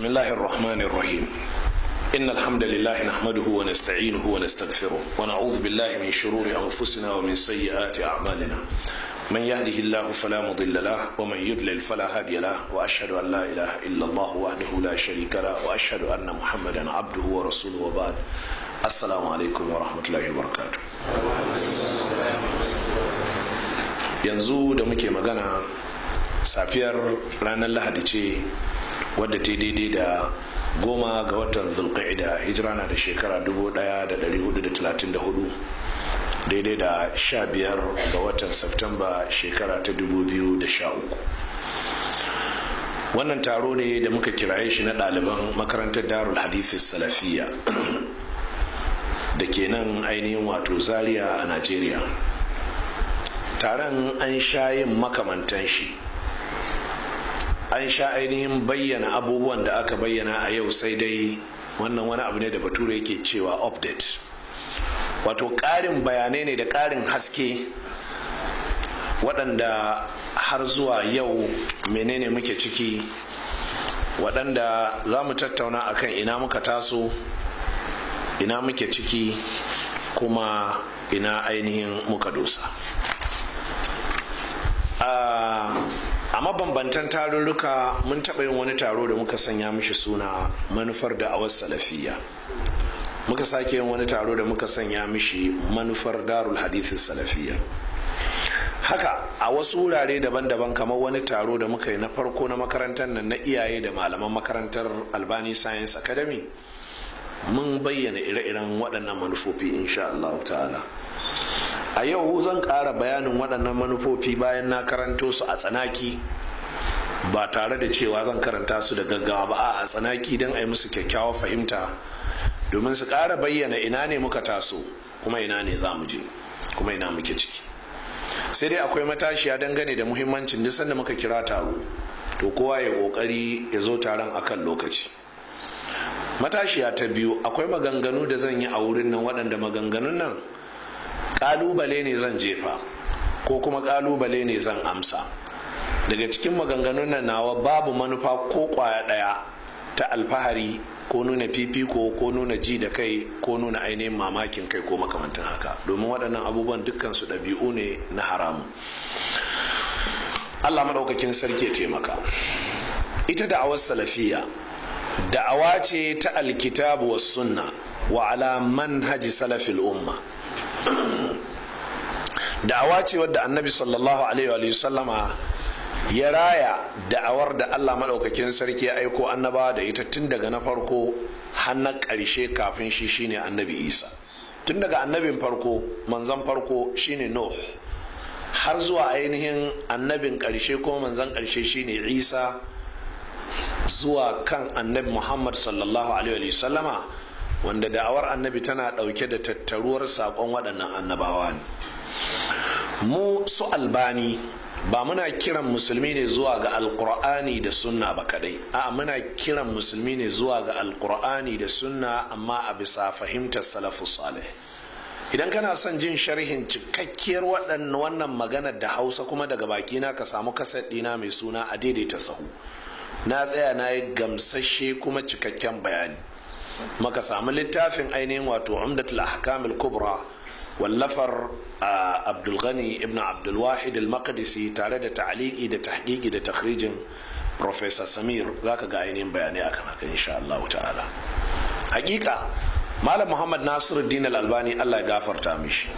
بسم الله الرحمن الرحيم إن الحمد لله نحمده ونستعينه ونستغفره ونعوذ بالله من شرور أنفسنا ومن سيئات أعمالنا من يهده الله فلا مضل له ومن يضلل فلا هادي له وأشهد أن لا إله إلا الله وحده لا شريك له وأشهد أن محمدا عبده ورسوله وبعد السلام عليكم ورحمة الله وبركاته. yanzu da muke magana safiyar ranar lahadi ce wadda ta daidai da 10 ga watan zulqa'ida hijira na da shekara 1434 daidai da 15 ga watan Septemba shekara ta 2013. wannan taro ne da muka kiraye shi na ɗaliban makarantar darul hadith salafiyya da ke nan ainihin wato Zaria a Najeriya. Taron an sha yin makamantan shi, an sha ainihin bayyana abubuwan da aka bayyana a yau, sai dai wannan wani abu ne da bature yake cewa update, wato ƙarin bayanai ne da ƙarin haske waɗanda har zuwa yau menene muke ciki, waɗanda za mu tattauna akan ina muka taso, ina muke ciki, kuma ina ainihin muka dosa. A mabambantan tarurruka mun taɓa yin wani taro da muka sanya mishi suna manufar da'awar salafiyya, muka sake yin wani taro da muka sanya mishi manufar darul hadithin salafiyya. Haka a wasu wurare daban-daban, kamar wani taro da muka yi na farko na makarantar nan na iyaye da malaman makarantar Albani Science Academy, mun bayyana ire-iren waɗannan manufofi insha Allah ta'ala. A yau zan ƙara bayanin waɗannan manufofi bayan na karanto su a tsanaki, ba tare da cewa zan karanta su da gaggawa ba, a tsanaki don a yi musu kyakkyawar fahimta, domin su ƙara bayyana ina ne muka taso, kuma ina ne za mu je, kuma ina muke ciki. Sai dai akwai matashiya dangane da muhimmancin duk sanda muka kira taro to kowa ya ƙoƙari ya zo taron akan lokaci. Matashiya ta biyu, akwai maganganu da zan yi a wurin nan waɗanda maganganun nan kalubale ne zan jefa ko kuma kalubale ne zan amsa. Daga cikin maganganun nan nawa babu manufa ko kwaya daya ta alfahari ko nuna fifiko ko nuna ji da kai ko nuna ainihin mamakin kai ko makamantan haka, domin waɗannan abubuwan dukkan su ɗabi'u ne na haramu. Allah maɗaukakin sarki ya taimaka. Ita da'awar salafiyya da'awa ce ta alkitabu was sunna wa ala manhaji salafil umma. Da'awa ce wadda annabi sallallahu alaihi wa sallama ya raya, da'awar da Allah maɗaukakin sarki ya aiko annabawa da ita tun daga na farko har na ƙarshe kafin shi shine annabi Isa. Tun daga annabin farko, manzon farko shine Nuh, har zuwa ainihin annabin ƙarshe ko manzon ƙarshe shine Isa, zuwa kan annabi Muhammad sallallahu alaihi wa sallama, wanda da'awar annabi tana ɗauke da tattaruwar saƙon waɗannan annabawa ne. Mu su Albani ba muna kiran musulmi ne zuwa ga alƙur'ani da sunna ba kadai, a muna kiran musulmi ne zuwa ga alƙur'ani da sunna, amma a bisa fahimtar salafus salih. Idan kana son jin sharhin cikakkiyar wannan maganar da Hausa kuma daga bakina, ka samu kaset ɗina mai suna a daidaita sahu. Na tsaya na yi gamsashe kuma cikakken bayani. Maka samu littafin ainihin wato Umdatul Ahkam al-Kubra wallafar Abdul Ghani ibn Abdul Wahid al-Maqdisi tare da ta'liqi da tahqiqi da takhrijin Professor Samir, zaka ga ainihin bayanai akan haka insha Allah ta'ala. Hakika Malam Muhammad Nasiruddin Al-Albani, Allah ya gafarta mishi,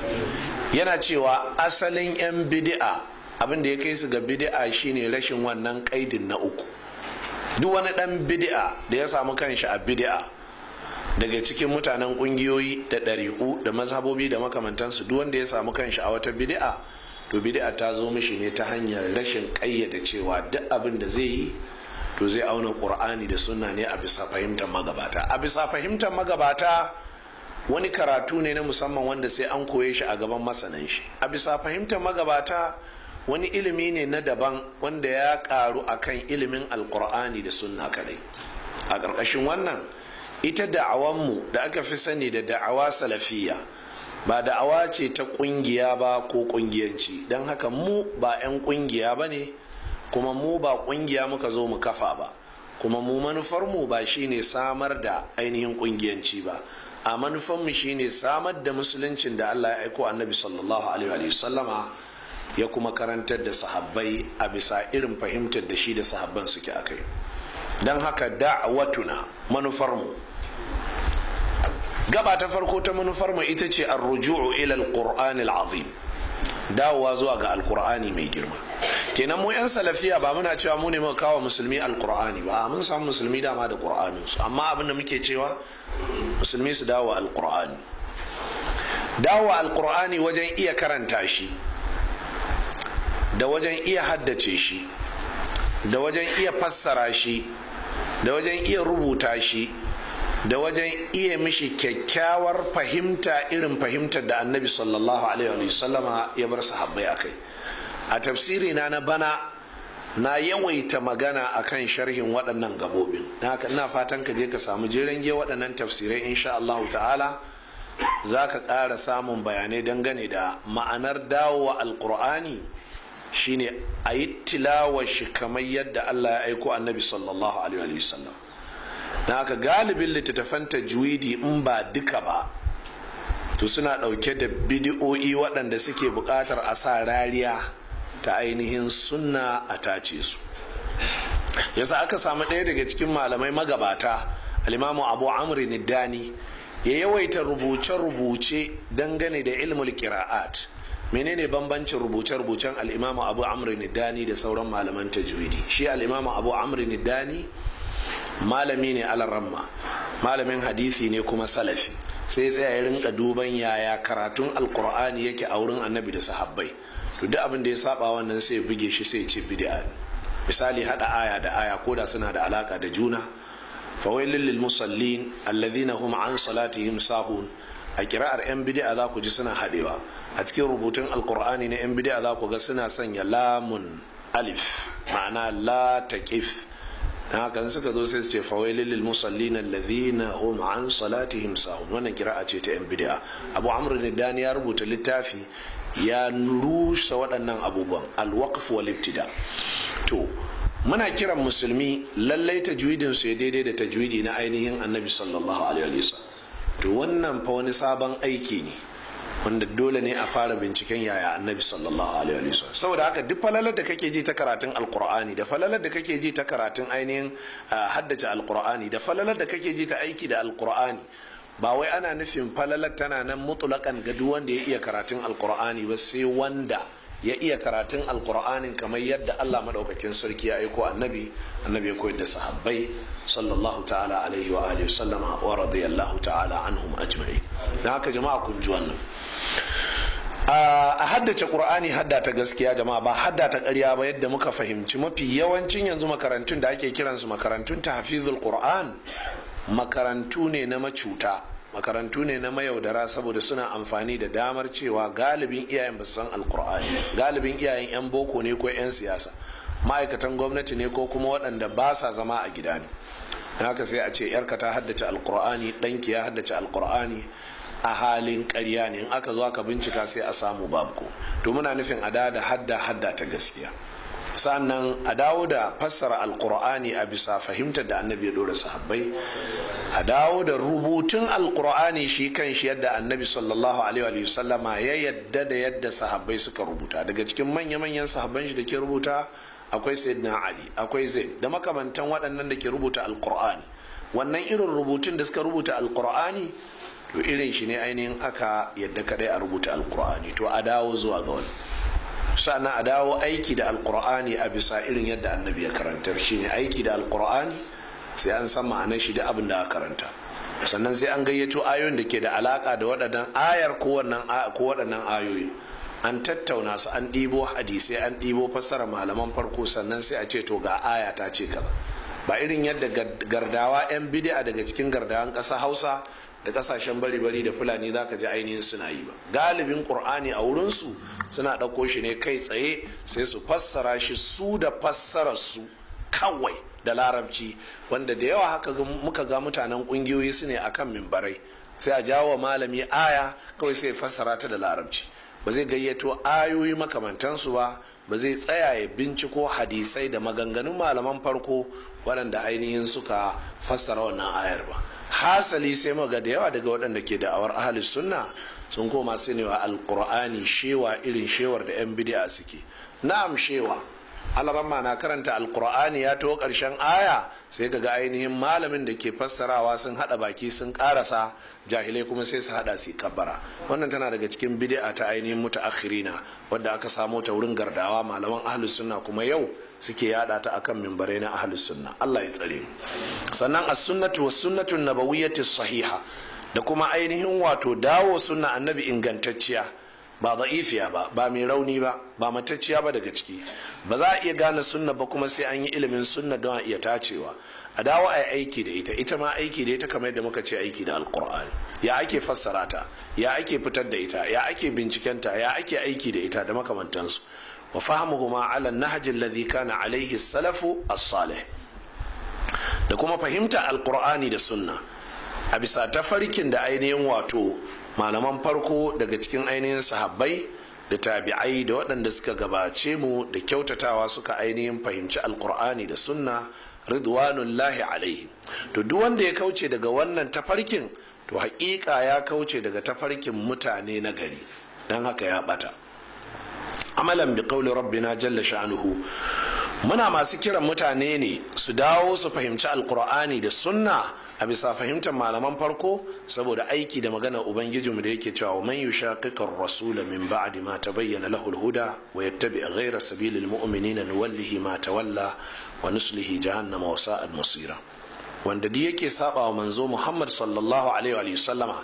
yana cewa asalin yan bid'a, abin da ya kai su ga bid'a shine rashin wannan kaidin na uku. Duk wani dan bid'a da ya samu kanshi a bid'a daga cikin mutanen kungiyoyi da ɗari'u da mazhabobi da makamantansu, duk wanda ya samu kanshi a wata bid'a, to bid'a ta zo mishi ne ta hanyar rashin ƙayyade cewa duk abin da zai yi to zai auna Qur'ani da sunna ne a bisa fahimtar magabata. A bisa fahimtar magabata wani karatu ne na musamman wanda sai an koye shi a gaban masanan shi. A bisa fahimtar magabata wani ilimi ne na daban wanda ya karu akan ilimin alkur'ani da sunna kadai. A ƙarƙashin wannan, ita da'awanmu da aka fi sani da da'awa salafiyya ba da'awa ce ta ƙungiya ba ko ƙungiyanci, don haka mu ba 'yan ƙungiya ba ne, kuma mu ba ƙungiya muka zo mu kafa ba, kuma mu manufarmu ba shine samar da ainihin kungiyanci ba, a manufarmu shine samar da musuluncin da Allah ya aiko annabi sallallahu alaihi wasallama ya kuma karantar da sahabbai a bisa irin fahimtar da shi da sahabban suke akai. don haka da'watuna, manufarmu, gaba ta farko ta manufarmu ita ce ar-ruju'u ila al-Qur'an al-azim, dawowa zuwa ga alkur'ani mai girma. Kenan mu yan salafiya ba muna cewa mu ne muka kawo musulmi alkur'ani ba, mun samu musulmi dama da qur'anin su, amma abin da muke cewa musulmi su dawo alkur'ani, dawo alkur'ani wajen iya karanta shi, da wajen iya haddace shi, da wajen iya fassara shi, da wajen iya rubuta shi, da wajen iya mishi kyakkyawar fahimta irin fahimtar da annabi sallallahu alaihi wasallama ya bar sahabbai akai. A tafsiri na bana na yawaita magana akan sharhin waɗannan gabobin, haka ina fatan ka je ka samu jeren ge waɗannan tafsirai insha Allah ta'ala za ka ƙara samun bayanai dangane da ma'anar dawowa alƙur'ani shine a yi tilawar shi kamar yadda Allah ya aiko annabi sallallahu alaihi wasallam. Na haka galibin littattafan tajwidi in ba duka ba to suna ɗauke da bidi'o'i waɗanda suke buƙatar a sa rariya ta ainihin sunna a tace su. Yasa aka samu ɗaya daga cikin malamai magabata, al-Imamu Abu Amr Niddani, ya yawaita rubuce-rubuce dangane da ilmul qira'at. Menene bambancin rubuce-rubucen al-Imamu Abu Amr Niddani da sauran malaman tajwidi? Shi al-Imamu Abu Amr Niddani malami ne alaramma, malamin hadisi ne kuma salafi, sai tsaya ya rinka duban yaya karatun alkur'ani yake a wurin annabi da sahabbai. To duk abin da ya saba wannan sai ya buge shi, sai ya ce bid'a. Misali hada aya da aya koda suna da alaka da juna, fawailul lil musallin alladhina hum an salatihim sahun, a kira'ar yan bid'a za ku ji suna hadewa. A cikin rubutun alkur'ani na yan bid'a za ku ga suna sanya lamun alif, ma'ana la taqif. Na haka suka zo sai su ce fawailul lil musallin alladhina hum an salatihim sahun, wannan kira'a ce ta yan bid'a. Abu Amr Niddani ya rubuta littafi ya rusa waɗannan abubuwan, al-waqf wal ibtida. To muna kiran musulmi lallai tajwidin su ya daidai da tajwidi na ainihin annabi sallallahu alaihi wasallam. To wannan fa wani sabon aiki ne wanda dole ne a fara binciken yaya annabi sallallahu alaihi wasallam. Saboda haka duk falalar da kake ji ta karatun alqur'ani, da falalar da kake ji ta karatun ainihin haddace alqur'ani, da falalar da kake ji ta aiki da alqur'ani, ba wai ana nufin falalar tana nan mutulakan ga duk wanda ya iya karatun alqur'ani ba, sai wanda ya iya karatun alqur'anin kamar yadda Allah madaukakin sarki ya aiko annabi ya koyar da sahabbai sallallahu ta'ala alaihi wa alihi wasallama wa radiyallahu ta'ala anhum ajma'in. Dan haka jama'a kun ji wannan. A haddace qur'ani hadda ta gaskiya jama'a, ba hadda ta ƙarya ba yadda muka fahimci mafi yawancin yanzu makarantun da ake kiransu makarantun tahfizul qur'an makarantu ne na macuta, makarantu ne na mayaudara, saboda suna amfani da damar cewa galibin iyayen ba su san alqur'ani, galibin iyayen yan boko ne ko yan siyasa, ma'aikatan gwamnati ne ko kuma waɗanda ba sa zama a gida ne. Haka sai a ce yarka ta haddace alqur'ani, ɗanki ya haddace alqur'ani, a halin ƙarya ne. In aka zo aka bincika sai a samu babu ko. To muna nufin a da hadda ta gaskiya, sannan a dawo da fassara alqur'ani a bisa fahimtar da annabi ya dora sahabbai, a dawo da rubutun alqur'ani shi kan shi yadda annabi sallallahu alaihi wa sallama ya yadda da yadda sahabbai suka rubuta. Daga cikin manya-manyan sahabban shi da ke rubuta akwai sayyidina Ali, akwai Zaid da makamantan waɗannan da ke rubuta alqur'ani. Wannan irin rubutun da suka rubuta alqur'ani to irin shi ne ainihin aka yadda kadai a rubuta alqur'ani. To a dawo zuwa ga wani, sannan a dawo aiki da alqur'ani a bisa irin yadda annabi ya karantar. Shi ne aiki da alqur'ani, sai an san ma'anar shi da abin da aka karanta, sannan sai an gayyato ayoyin da ke da alaka da waɗannan ayar ko waɗannan ayoyi, an tattauna su, an ɗibo hadisai, an ɗibo fassara malaman farko, sannan sai a ce to ga aya ta ce kaza. Ba irin yadda gardawa 'yan bid'a daga cikin gardawan ƙasa Hausa da kasashen bari-bari da Fulani za ka ji ainihin suna yi ba. Galibin ƙur'ani a wurinsu suna ɗauko shi ne kai tsaye, sai su fassara shi su da fassararsu kawai da larabci, wanda da yawa haka muka ga mutanen ƙungiyoyi su ne akan mimbarai, sai a jawo malami aya kawai sai fassara ta da larabci, ba zai gayyato ayoyi makamantansu ba ba zai tsaya ya binciko hadisai da maganganun malaman farko waɗanda ainihin suka fassara wannan ayar ba. Hasali sai muga da yawa daga waɗanda ke da'awar ahlus sunna sun koma su ne wa alqur'ani shewa irin shewar da yan bid'a suke. Na'am, shewa alaramma na karanta alqur'ani ya taho ƙarshen aya sai kaga ainihin malamin da ke fassarawa sun hada baki sun karasa, jahilai kuma sai su hada su kabbara. Wannan tana daga cikin bid'a ta ainihin mutaakhirina wadda aka samo ta wurin gardawa malaman ahlus sunna kuma yau suke yada ta akan mimbarai na ahlus sunna. Allah ya tsare mu. Sannan as-sunnatu was-sunnatu an-nabawiyyatu sahiha da kuma ainihin wato dawo sunna annabi ingantacciya, ba da'ifiya ba mai rauni ba matacciya ba daga ciki. Ba za a iya gane sunna ba kuma sai an yi ilimin sunna don a iya tacewa, a dawo a yi aiki da ita ma aiki da ita kamar yadda muka ce aiki da alkur'ani. Ya ake fassara ta, ya ake fitar da ita, ya ake bincikenta, ya ake aiki da ita da makamantansu. wa fahmuhuma ala an-nahj alladhi kana alayhi as-salafu as-salih, da kuma fahimta alkur'ani da sunna a bisa tafarkin da ainihin wato malaman farko daga cikin ainihin sahabbai da tabi'ai da waɗanda suka gabace mu da kyautatawa suka ainihin fahimci alkur'ani da sunna ridwanullahi alaihi. To duk wanda ya kauce daga wannan tafarkin to haƙiƙa ya kauce daga tafarkin mutane na gari, don haka ya bata. Amalan bi qawli rabbina jalla sha'nuhu, muna masu kiran mutane ne su dawo su fahimci alkur'ani da sunna a bisa fahimtar malaman farko saboda aiki da magana ubangijinmu da yake cewa man yushaqiqir rasula min ba'di ma tabayyana lahu al-huda wa yattabi' ghayra sabilil mu'minina nuwallihi ma tawalla wa nuslihi jahannama wa sa'at masira. Wanda duk yake saba wa manzo Muhammad sallallahu alaihi wa sallama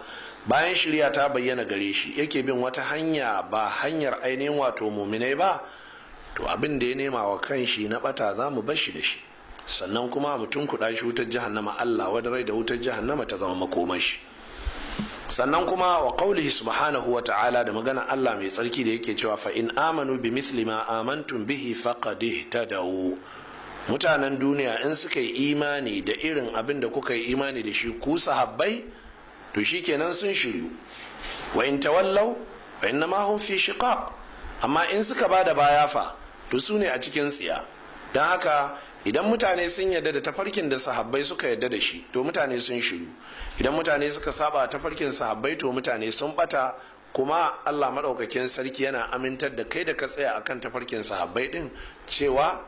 bayan shirya ta bayyana gare shi yake bin wata hanya ba hanyar ainihin wato mu'minai ba, to abin da ya nema wa kanshi na bata za mu bar shi da shi, sannan kuma mutum kuɗa shi wutar jahannama, Allah wadda rai da wutar jahannama ta zama makomar shi. Sannan kuma wa qaulihi subhanahu wa ta'ala, da magana Allah mai tsarki da yake cewa fa in amanu bi misli ma amantum bihi faqad ihtadaw. Mutanen duniya in suka yi imani da irin abin da kuka yi imani da shi ku sahabbai, to shikenan sun shiryu. Wa in tawallaw fa innama hum fi shiqaq, amma in suka bada baya fa to su ne a cikin tsiya. Don haka idan mutane sun yarda da tafarkin da sahabbai suka yarda da shi to mutane sun shiru, idan mutane suka saba tafarkin sahabbai to mutane sun bata. Kuma Allah maɗaukakin sarki yana amintar da kai da ka tsaya akan tafarkin sahabbai din cewa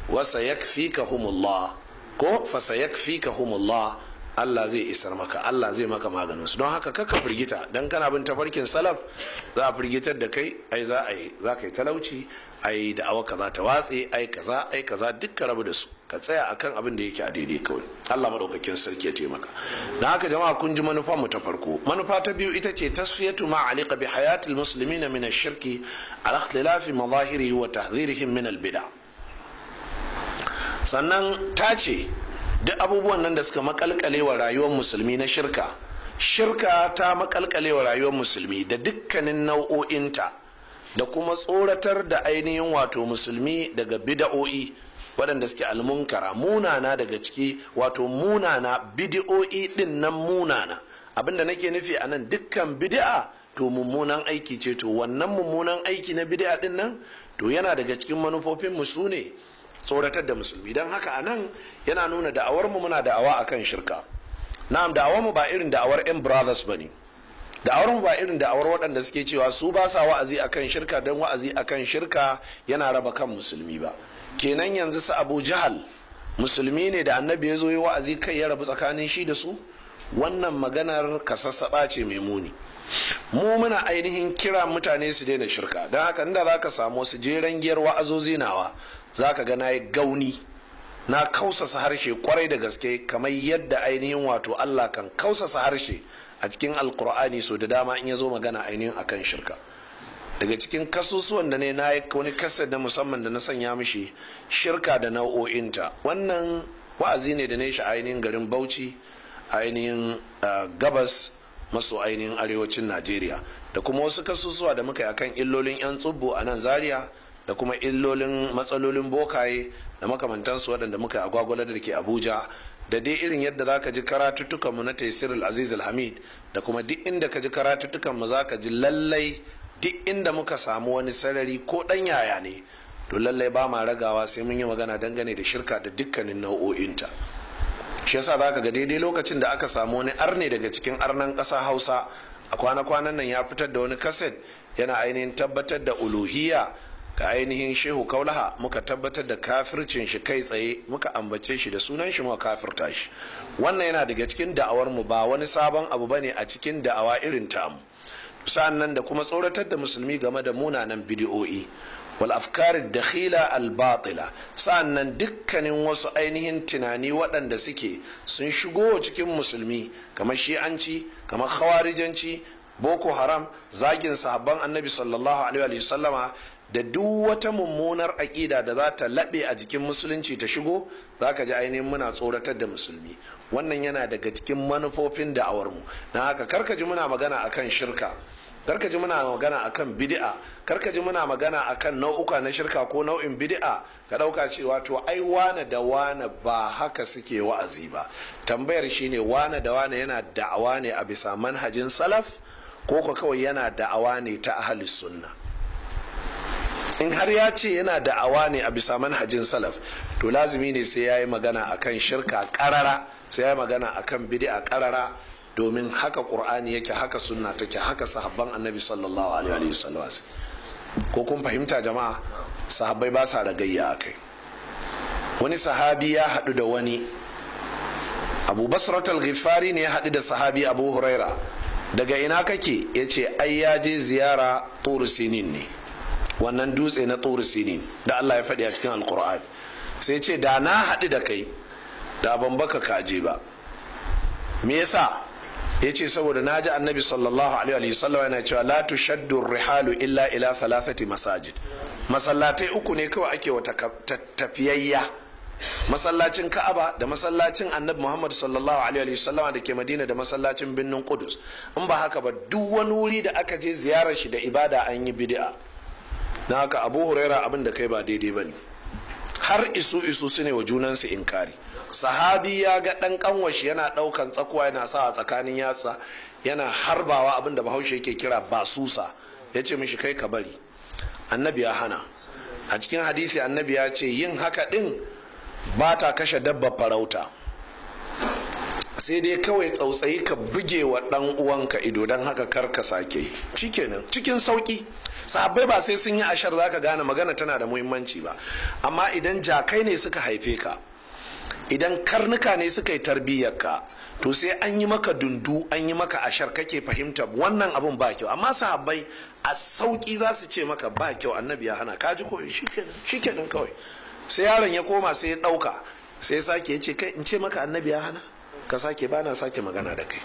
wasa yakfikahumullah ko fasa yakfikahumullah, Allah zai isar maka, Allah zai maka maganin su. Don haka kaka firgita dan kana bin tafarkin salaf za a firgitar da kai, ai za ka yi talauci, ai da'awa kaza ta watse, ai kaza dukkan rabu da su, ka tsaya akan abin da yake a daidai kawai. Allah madaukakin sarki ya taimaka. Don haka jama'a kun ji manufar mu ta farko. Manufa ta biyu ita ce tasfiyatu ma alika bi hayatil muslimina min ash-shirki ala ikhtilafi madahirihi wa tahdhirihim min al-bid'a. Sannan ta ce duk abubuwan nan da suka makalkale wa rayuwar musulmi na shirka ta makalkale wa rayuwar musulmi da dukkanin nau'o'inta, da kuma tsoratar da ainihin wato musulmi daga bid'o'i waɗanda suke almunkara, munana daga ciki, wato munana bid'o'i din nan munana. Abinda nake nufi a nan dukkan bid'a to mummunan aiki ce, to wannan mummunan aiki na bid'a din nan to yana daga cikin manufofin mu su ne tsoratar da musulmi. Don haka a nan yana nuna da'awar mu muna da'awa akan shirka. Na'am, da'awar mu ba irin da'awar M brothers bane. Da'awar mu ba irin da'awar waɗanda suke cewa su ba sa wa'azi akan shirka don wa'azi akan shirka yana raba kan musulmi ba. Kenan yanzu su Abu Jahal musulmi ne da annabi ya zo yi wa'azi kai ya rabu tsakanin shi da su? Wannan maganar kasassaɓa ce mai muni. Mu muna ainihin kira mutane su daina shirka. Don haka inda za ka samu su jeren giyar wa'azozi nawa za ka ga na yi gauni, na kausasa harshe kwarai da gaske, kamar yadda ainihin wato Allah kan kausasa harshe a cikin alkur'ani so da dama in ya zo magana ainihin akan shirka. Daga cikin kasusuwan da ne na yi wani kasar na musamman da na sanya mishi shirka da nau'o'inta. Wannan wa'azi ne da ne shi ainihin garin Bauchi, ainihin gabas maso ainihin arewacin Najeriya, da kuma wasu kasusuwa da muka yi akan illolin 'yan tsubbu a nan Zaria, da kuma illolin matsalolin bokaye da makamantansu waɗanda muka yi agwagwalar da ke Abuja, da dai irin yadda za ka ji karatuttukanmu na Taisir al-Aziz al-Hamid, da kuma duk inda ka ji karatuttukanmu za ka ji lallai duk inda muka samu wani sarari ko ɗan yaya ne to lallai ba ma ragawa sai mun yi magana dangane da shirka da dukkanin nau'o'inta. shi yasa za ka ga daidai lokacin da aka samu wani arne daga cikin arnan ƙasa Hausa a kwana-kwanan nan ya fitar da wani kaset yana ainihin tabbatar da uluhiyya ga ainihin Shehu Kaulaha, muka tabbatar da kafircin shi kai tsaye, muka ambace shi da sunan shi, muka kafirta shi. Wannan yana daga cikin da'awar mu, ba wani sabon abu bane a cikin da'awa irin tamu. Sa'annan da kuma tsoratar da musulmi game da munanan bidiyo'i wal afkarid dakhila al batila. Sa'annan dukkanin wasu ainihin tunani waɗanda suke sun shigo cikin musulmi, kamar shi'anci, kamar khawarijanci, boko haram, zagin sahabban annabi sallallahu alaihi wa sallama, da duk wata mummunar aƙida da za ta laɓe a jikin musulunci ta shigo, za ka ji ainihin muna tsoratar da musulmi. Wannan yana daga cikin manufofin da'awarmu. Na haka karka ji muna magana akan shirka, karka ji muna magana akan bid'a, karka ji muna magana akan nau'uka na shirka ko nau'in bid'a ka ɗauka cewa to ai wane da wane ba haka suke wa'azi ba. Tambayar shine wane da wane yana da'awa ne a bisa manhajin salaf ko kawai yana da'awa ne ta ahlus sunna? In har ya ce yana da'awa ne a bisa manhajin salaf, to lazimi ne sai ya yi magana akan shirka karara, sai ya yi magana akan bid'a karara, domin haka qur'ani yake, haka sunna take, haka sahabban annabi sallallahu alaihi wasallam. Ko kun fahimta jama'a? Sahabbai ba sa ragayya akai. Wani sahabi ya haɗu da wani, Abu Basrat al-Ghifari ne ya haɗu da sahabi Abu Huraira. Daga ina kake? Ya ce ai ya je ziyara Tur Sinin ne, wannan dutse na Tur Sinin da Allah ya faɗi a cikin Alƙur'ani. Sai ce da na haɗu da kai da ban baka kaje ba. Me yasa? Ya ce saboda na ji annabi sallallahu alaihi wasallam yana cewa la tushaddu rihalu illa ila thalathati masajid. Masallatai uku ne kawai ake wata tafiyayya: masallacin Ka'aba, da masallacin annabi Muhammad sallallahu alaihi wasallam da ke Madina, da masallacin birnin Qudus. In ba haka ba duk wani wuri da aka je ziyarar shi da ibada an yi bid'a. Na haka Abu Huraira abin da kai ba daidai bane. Har isu su ne wa junansu inkari. Sahabi ya ga dan kanwashi yana daukan tsakuwa yana sa a tsakanin yatsa, yana harbawa abin da Bahaushe yake kira basusa. Ya ce mishi kai ka bari. Annabi ya hana. A cikin hadisi annabi ya ce yin haka din ba ta kashe dabba farauta, sai dai kawai tsautsayi ka buge wa dan uwanka ido, don haka kar ka sake. Shikenan, cikin sauki. Sahabbai ba sai sun yi ashar zaka gane magana tana da muhimmanci ba, amma idan jakai ne suka haife ka, idan karnuka ne suka yi tarbiyyar ka, to sai an yi maka dundu, an yi maka ashar kake fahimta wannan abun ba kyau. Amma sahabbai a sauki za su ce maka ba kyau, annabi ya hana, kaji ko shikenan kawai. Sai yaron ya koma sai ya dauka, sai sake ya ce kai in ce maka annabi ya hana, ka sake, bana sake magana da kai.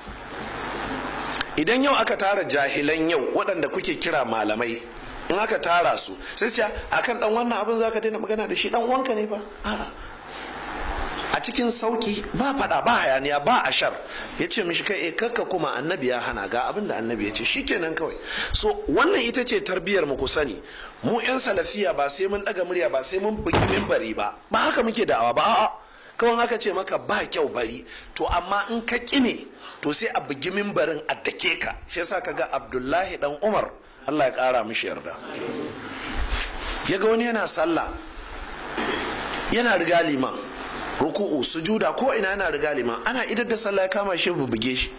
Idan yau aka tara jahilan yau waɗanda kuke kira malamai, in aka tara su sai ce akan dan wannan abin zaka daina magana da shi, dan uwanka ne fa. A cikin sauki, ba fada, ba hayaniya, ba ashar. Ya ce mishi kai kakka kuma annabi ya hana, ga abin da annabi ya ce, shikenan kawai. So wannan ita ce tarbiyar mu, ku sani mu yan salafiya ba sai mun daga murya, ba sai mun bugi mimbari ba haka muke da'awa ba. A'a, kawai haka ce maka ba kyau bari, to amma in ka kime to sai a bugi mimbarin a dake ka. Shi yasa kaga Abdullahi dan Umar, Allah ya kara mishi yarda, yaga wani yana sallah yana riga liman, ruku'u, sujuda, ko ina yana riga liman, ana idar da sallah ya kama shi buge shi.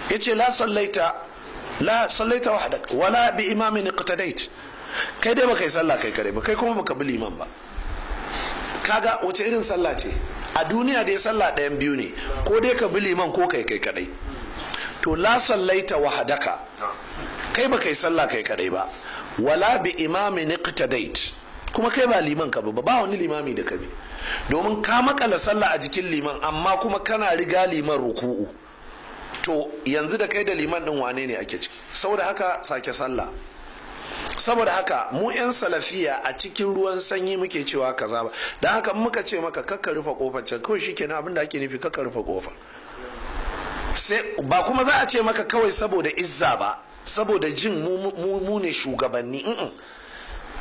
Yace la sallaita wahdak wala bi imamin iqtadait. Kai dai baka yi sallah kai kare ba, kai kuma baka bi liman ba. Kaga wace irin sallah ce? A duniya dai sallah ɗayan biyu ne, ko dai ka bi liman ko kai kadai. To la sallaita wahdaka, kai baka yi sallah kai kadai ba, wala bi imamin iqtadait, kuma kai ba liman ka ba wani limami da ka bi, domin ka makala sallah a jikin liman amma kuma kana riga liman ruku'u. To yanzu da kai da liman din wane ne ake ciki? Saboda haka sake sallah. Saboda haka mu 'yan salafiya a cikin ruwan sanyi muke cewa kaza ba, don haka muka ce maka kakka rufe kofar can, kawai shikenan abin da ake nufi, kakka rufe kofa. Sai ba kuma za a ce maka kawai saboda izza ba, saboda jin mu ne shugabanni.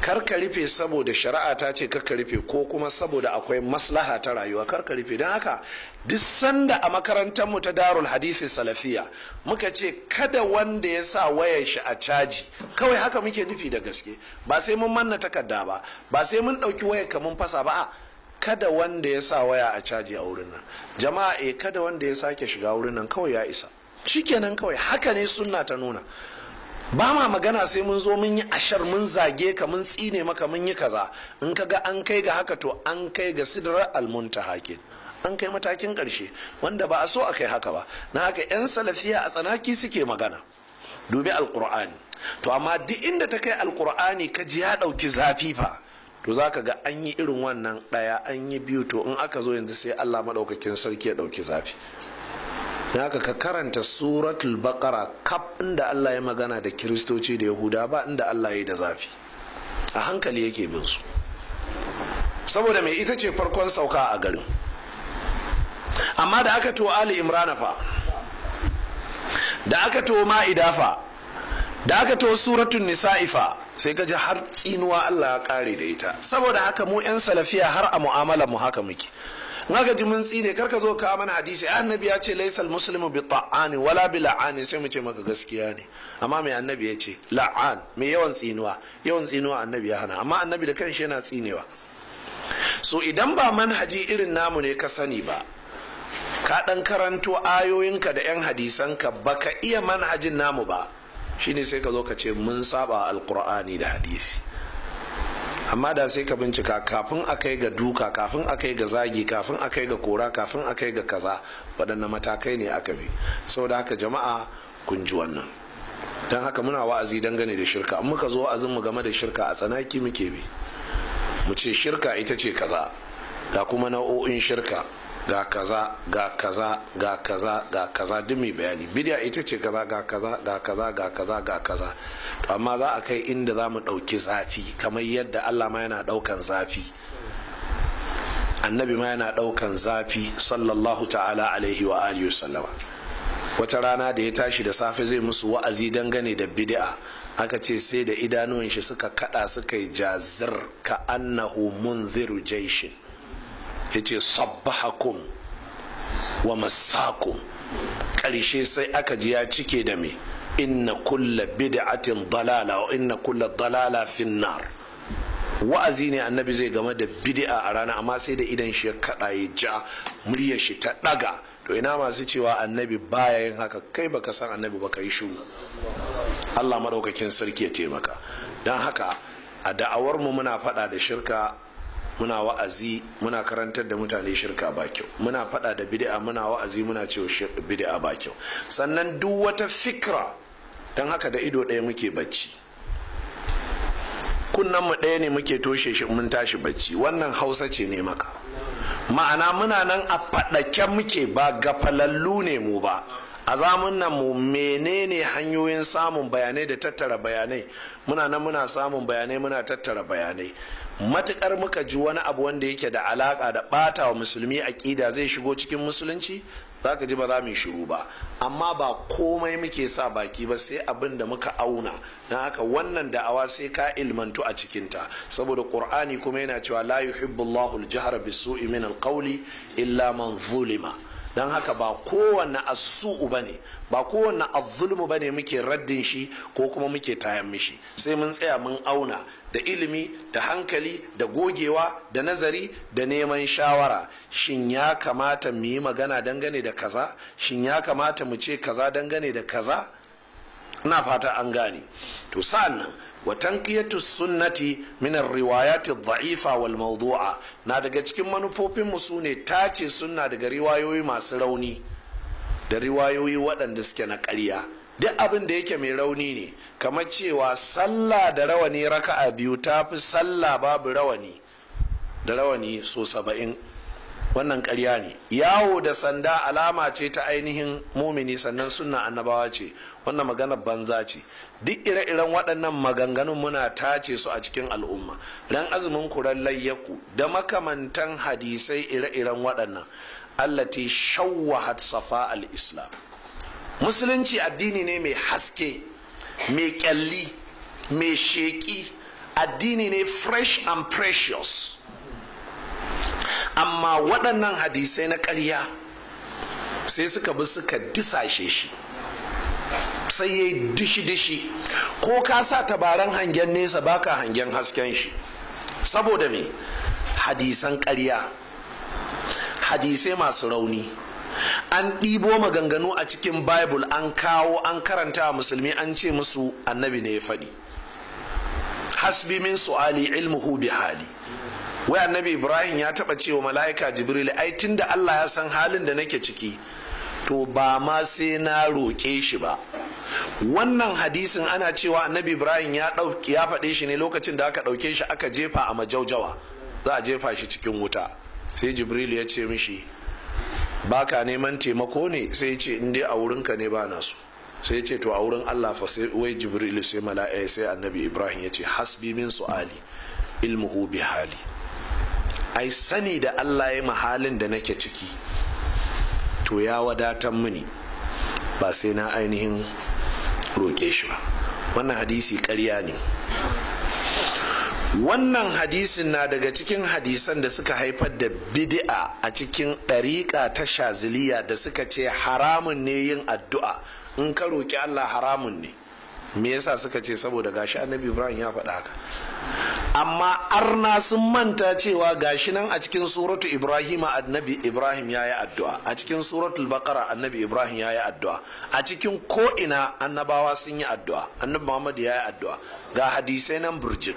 kar ka rufe saboda shari'a ta ce kar ka rufe, ko kuma saboda akwai maslaha ta rayuwa kar ka rufe. Don haka duk sanda a makarantar mu ta Darul Hadisi Salafiya muka ce kada wanda ya sa wayar shi a caji, kawai haka muke nufi da gaske, ba sai mun manna takarda ba, ba sai mun ɗauki wayar ka mun fasa ba, kada wanda ya sa waya a caji a wurin nan. Jama'a kada wanda ya sake shiga wurin nan, kawai ya isa, shikenan, kawai haka ne sunna ta nuna. Ba ma magana sai mun zo mun yi ashar, mun zage ka, mun tsine maka, mun yi kaza. In ka ga an kai ga haka, to an kai ga sidrar almuntaha, an kai matakin karshe wanda ba a so a kai haka ba. Na haka 'yan salafiya a tsanaki suke magana. Dubi alkur'ani, to amma duk inda ta kai alkur'ani ka ji ya ɗauki zafi fa, to za ka ga an yi irin wannan ɗaya, an yi biyu, to in aka zo yanzu sai Allah maɗaukakin sarki ya ɗauki zafi. Da haka ka karanta suratul baqara kaf inda Allah ya magana da kiristoci da yahuda, ba inda Allah ya yi da zafi, a hankali yake bin su, saboda mai ita ce farkon sauka a garin. Amma da aka to Ali Imran fa, da aka to Ma'ida fa, da aka to suratul Nisa'i fa, sai ka ji har tsinuwa Allah ya kare da ita. Saboda haka mu 'yan salafiya har a mu'amalar mu haka muke. Naka ji mun tsine, karka zo ka mana hadisi annabi ya ce laysal muslimu bi ta'ani wala bi la'ani, sai mu ce maka gaskiya ne, amma mai annabi ya ce la'an, mai yawan tsinuwa annabi ya hana, amma annabi da kanshi yana tsinewa. So idan ba manhaji irin namu ne ka sani ba, ka dan karanto ayoyinka da 'yan hadisanka baka iya manhajin namu ba, shine sai ka zo ka ce mun saba alqur'ani da hadisi. Amma da sai ka bincika, kafin a kai ga duka, kafin a kai ga zagi, kafin a kai ga kora, kafin a kai ga kaza, waɗanne matakai ne aka bi. Saboda haka jama'a kun ji wannan. Don haka muna wa'azi dangane da shirka, in muka zo wa'azin mu game da shirka a tsanaki muke bi, mu ce shirka ita ce kaza, ga kuma nau'o'in shirka, ga kaza ga kaza ga kaza ga kaza, duk mai bayani. Bid'a ita ce kaza ga kaza ga kaza ga kaza ga kaza. To amma za a kai inda za mu ɗauki zafi, kamar yadda Allah ma yana ɗaukan zafi, annabi ma yana ɗaukan zafi sallallahu ta'ala alaihi wa alihi wasallama. Wata rana da ya tashi da safe zai musu wa'azi dangane da bid'a, aka ce sai da idanuwan shi suka kada, suka yi jazir ka annahu munziru jaishin. Yace sabbahakum wa masakum, ƙarshe sai aka ji ya cike da me, inna kulla bid'atin dalala wa inna kulla dalala finnar. Wa'azi ne annabi zai game da bid'a a rana, amma sai da idan shi ya kada, ya ja, muryar shi ta daga. To ina masu cewa annabi baya yin haka? Kai baka san annabi ba, kai shiru. Allah madaukakin sarki ya taimaka. Dan haka a da'awar mu muna fada da shirka, muna wa'azi, muna karantar da mutane shirka ba kyau, muna fada da bid'a, muna wa'azi, muna cewa bid'a ba kyau. Sannan duk wata fikra, don haka da ido ɗaya muke bacci, kunnan mu ɗaya ne muke toshe shi mun tashi bacci. Wannan Hausa ce ne maka, ma'ana muna nan a faɗake muke, ba gafalallu ne mu ba. A zamanin mu menene hanyoyin samun bayanai da tattara bayanai, muna nan muna samun bayanai, muna tattara bayanai. Matukar muka ji wani abu wanda yake da alaka da bata wa musulmi aqida zai shigo cikin musulunci, zaka ji ba za mu shiru ba. Amma ba komai muke sa baki ba, sai abin da muka auna. Na haka wannan da'awa sai ka ilmantu a cikinta, saboda Qur'ani kuma yana cewa la yuhibbullahu al-jahra bis-su'i min al-qawli illa man zulima. Dan haka ba kowanne as-su'u bane, ba kowanne az-zulmu bane muke raddin shi ko kuma muke tayan mishi, sai mun tsaya mun auna da ilimi, da hankali, da gogewa, da nazari, da neman shawara. Shin ya kamata mu yi magana dangane da kaza? Shin ya kamata mu ce kaza dangane da kaza? Ina fata an gane. To sa'annan wa tanqiyatu sunnati min ar-riwayat ad-da'ifa wal mawdu'a, na daga cikin manufofin mu sune tace sunna daga riwayoyi masu rauni da riwayoyi waɗanda suke na ƙarya. Duk abin da yake mai rauni ne, kamar cewa sallah da rawani raka'a biyu ta fi sallah babu rawani da rawani so 70, wannan ƙarya ne. Yawo da sanda alama ce ta ainihin mumini, sannan sunna annabawa ce, wannan magana banza ce. Duk ire-iren waɗannan maganganun muna tace su a cikin al'umma. Ran azumin kuran layyaku da makamantan hadisai ire-iren waɗannan, allati shawwahat safa al-islam. Musulunci addini ne mai haske, mai kyalli, mai sheki, addini ne fresh and precious. Amma waɗannan hadisai na ƙarya sai suka bi suka disashe shi, sai ya yi dishi-dishi. Ko ka sa tabaran hangen nesa baka hangen hasken shi. Saboda me? Hadisan ƙarya, hadisai masu rauni. An ɗibo maganganu a cikin Bible an kawo an karanta musulmi an ce musu annabi ne ya faɗi. Hasbi min su'ali ilmuhu bi hali. Wai annabi Ibrahim ya taɓa cewa mala'ika Jibril, ai tunda Allah ya san halin da nake ciki, to ba ma sai na roƙe shi ba. Wannan hadisin ana cewa annabi Ibrahim ya faɗe shi ne lokacin da aka ɗauke shi aka jefa a majaujawa, za a jefa shi cikin wuta. Sai Jibril ya ce mishi, baka neman taimako ne? Sai ya ce in dai a wurinka ne ba na so. Sai ya ce to a wurin Allah fa. Sai wai Jibril sai mala'ika sai annabi Ibrahim ya ce hasbi min su'ali ilmuhu bi hali. Ai sani da Allah ya mahalin da nake ciki to ya wadatar mini, ba sai na ainihin roƙe shi ba. Wannan hadisi ƙarya ne. Wannan hadisin na daga cikin hadisan da suka haifar da bid'a a cikin ɗariƙa ta Shaziliya da suka ce haramun ne yin addu'a in ka roƙi Allah, haramun ne. Me yasa suka ce? Saboda gashi annabi Ibrahim ya faɗa haka. Amma arna sun manta cewa gashi nan a cikin suratu Ibrahim annabi Ibrahim ya yi addu'a, a cikin suratul Baqara annabi Ibrahim ya yi addu'a, a cikin ko'ina annabawa sun yi addu'a, annabi Muhammad ya yi addu'a, ga hadisai nan burjik.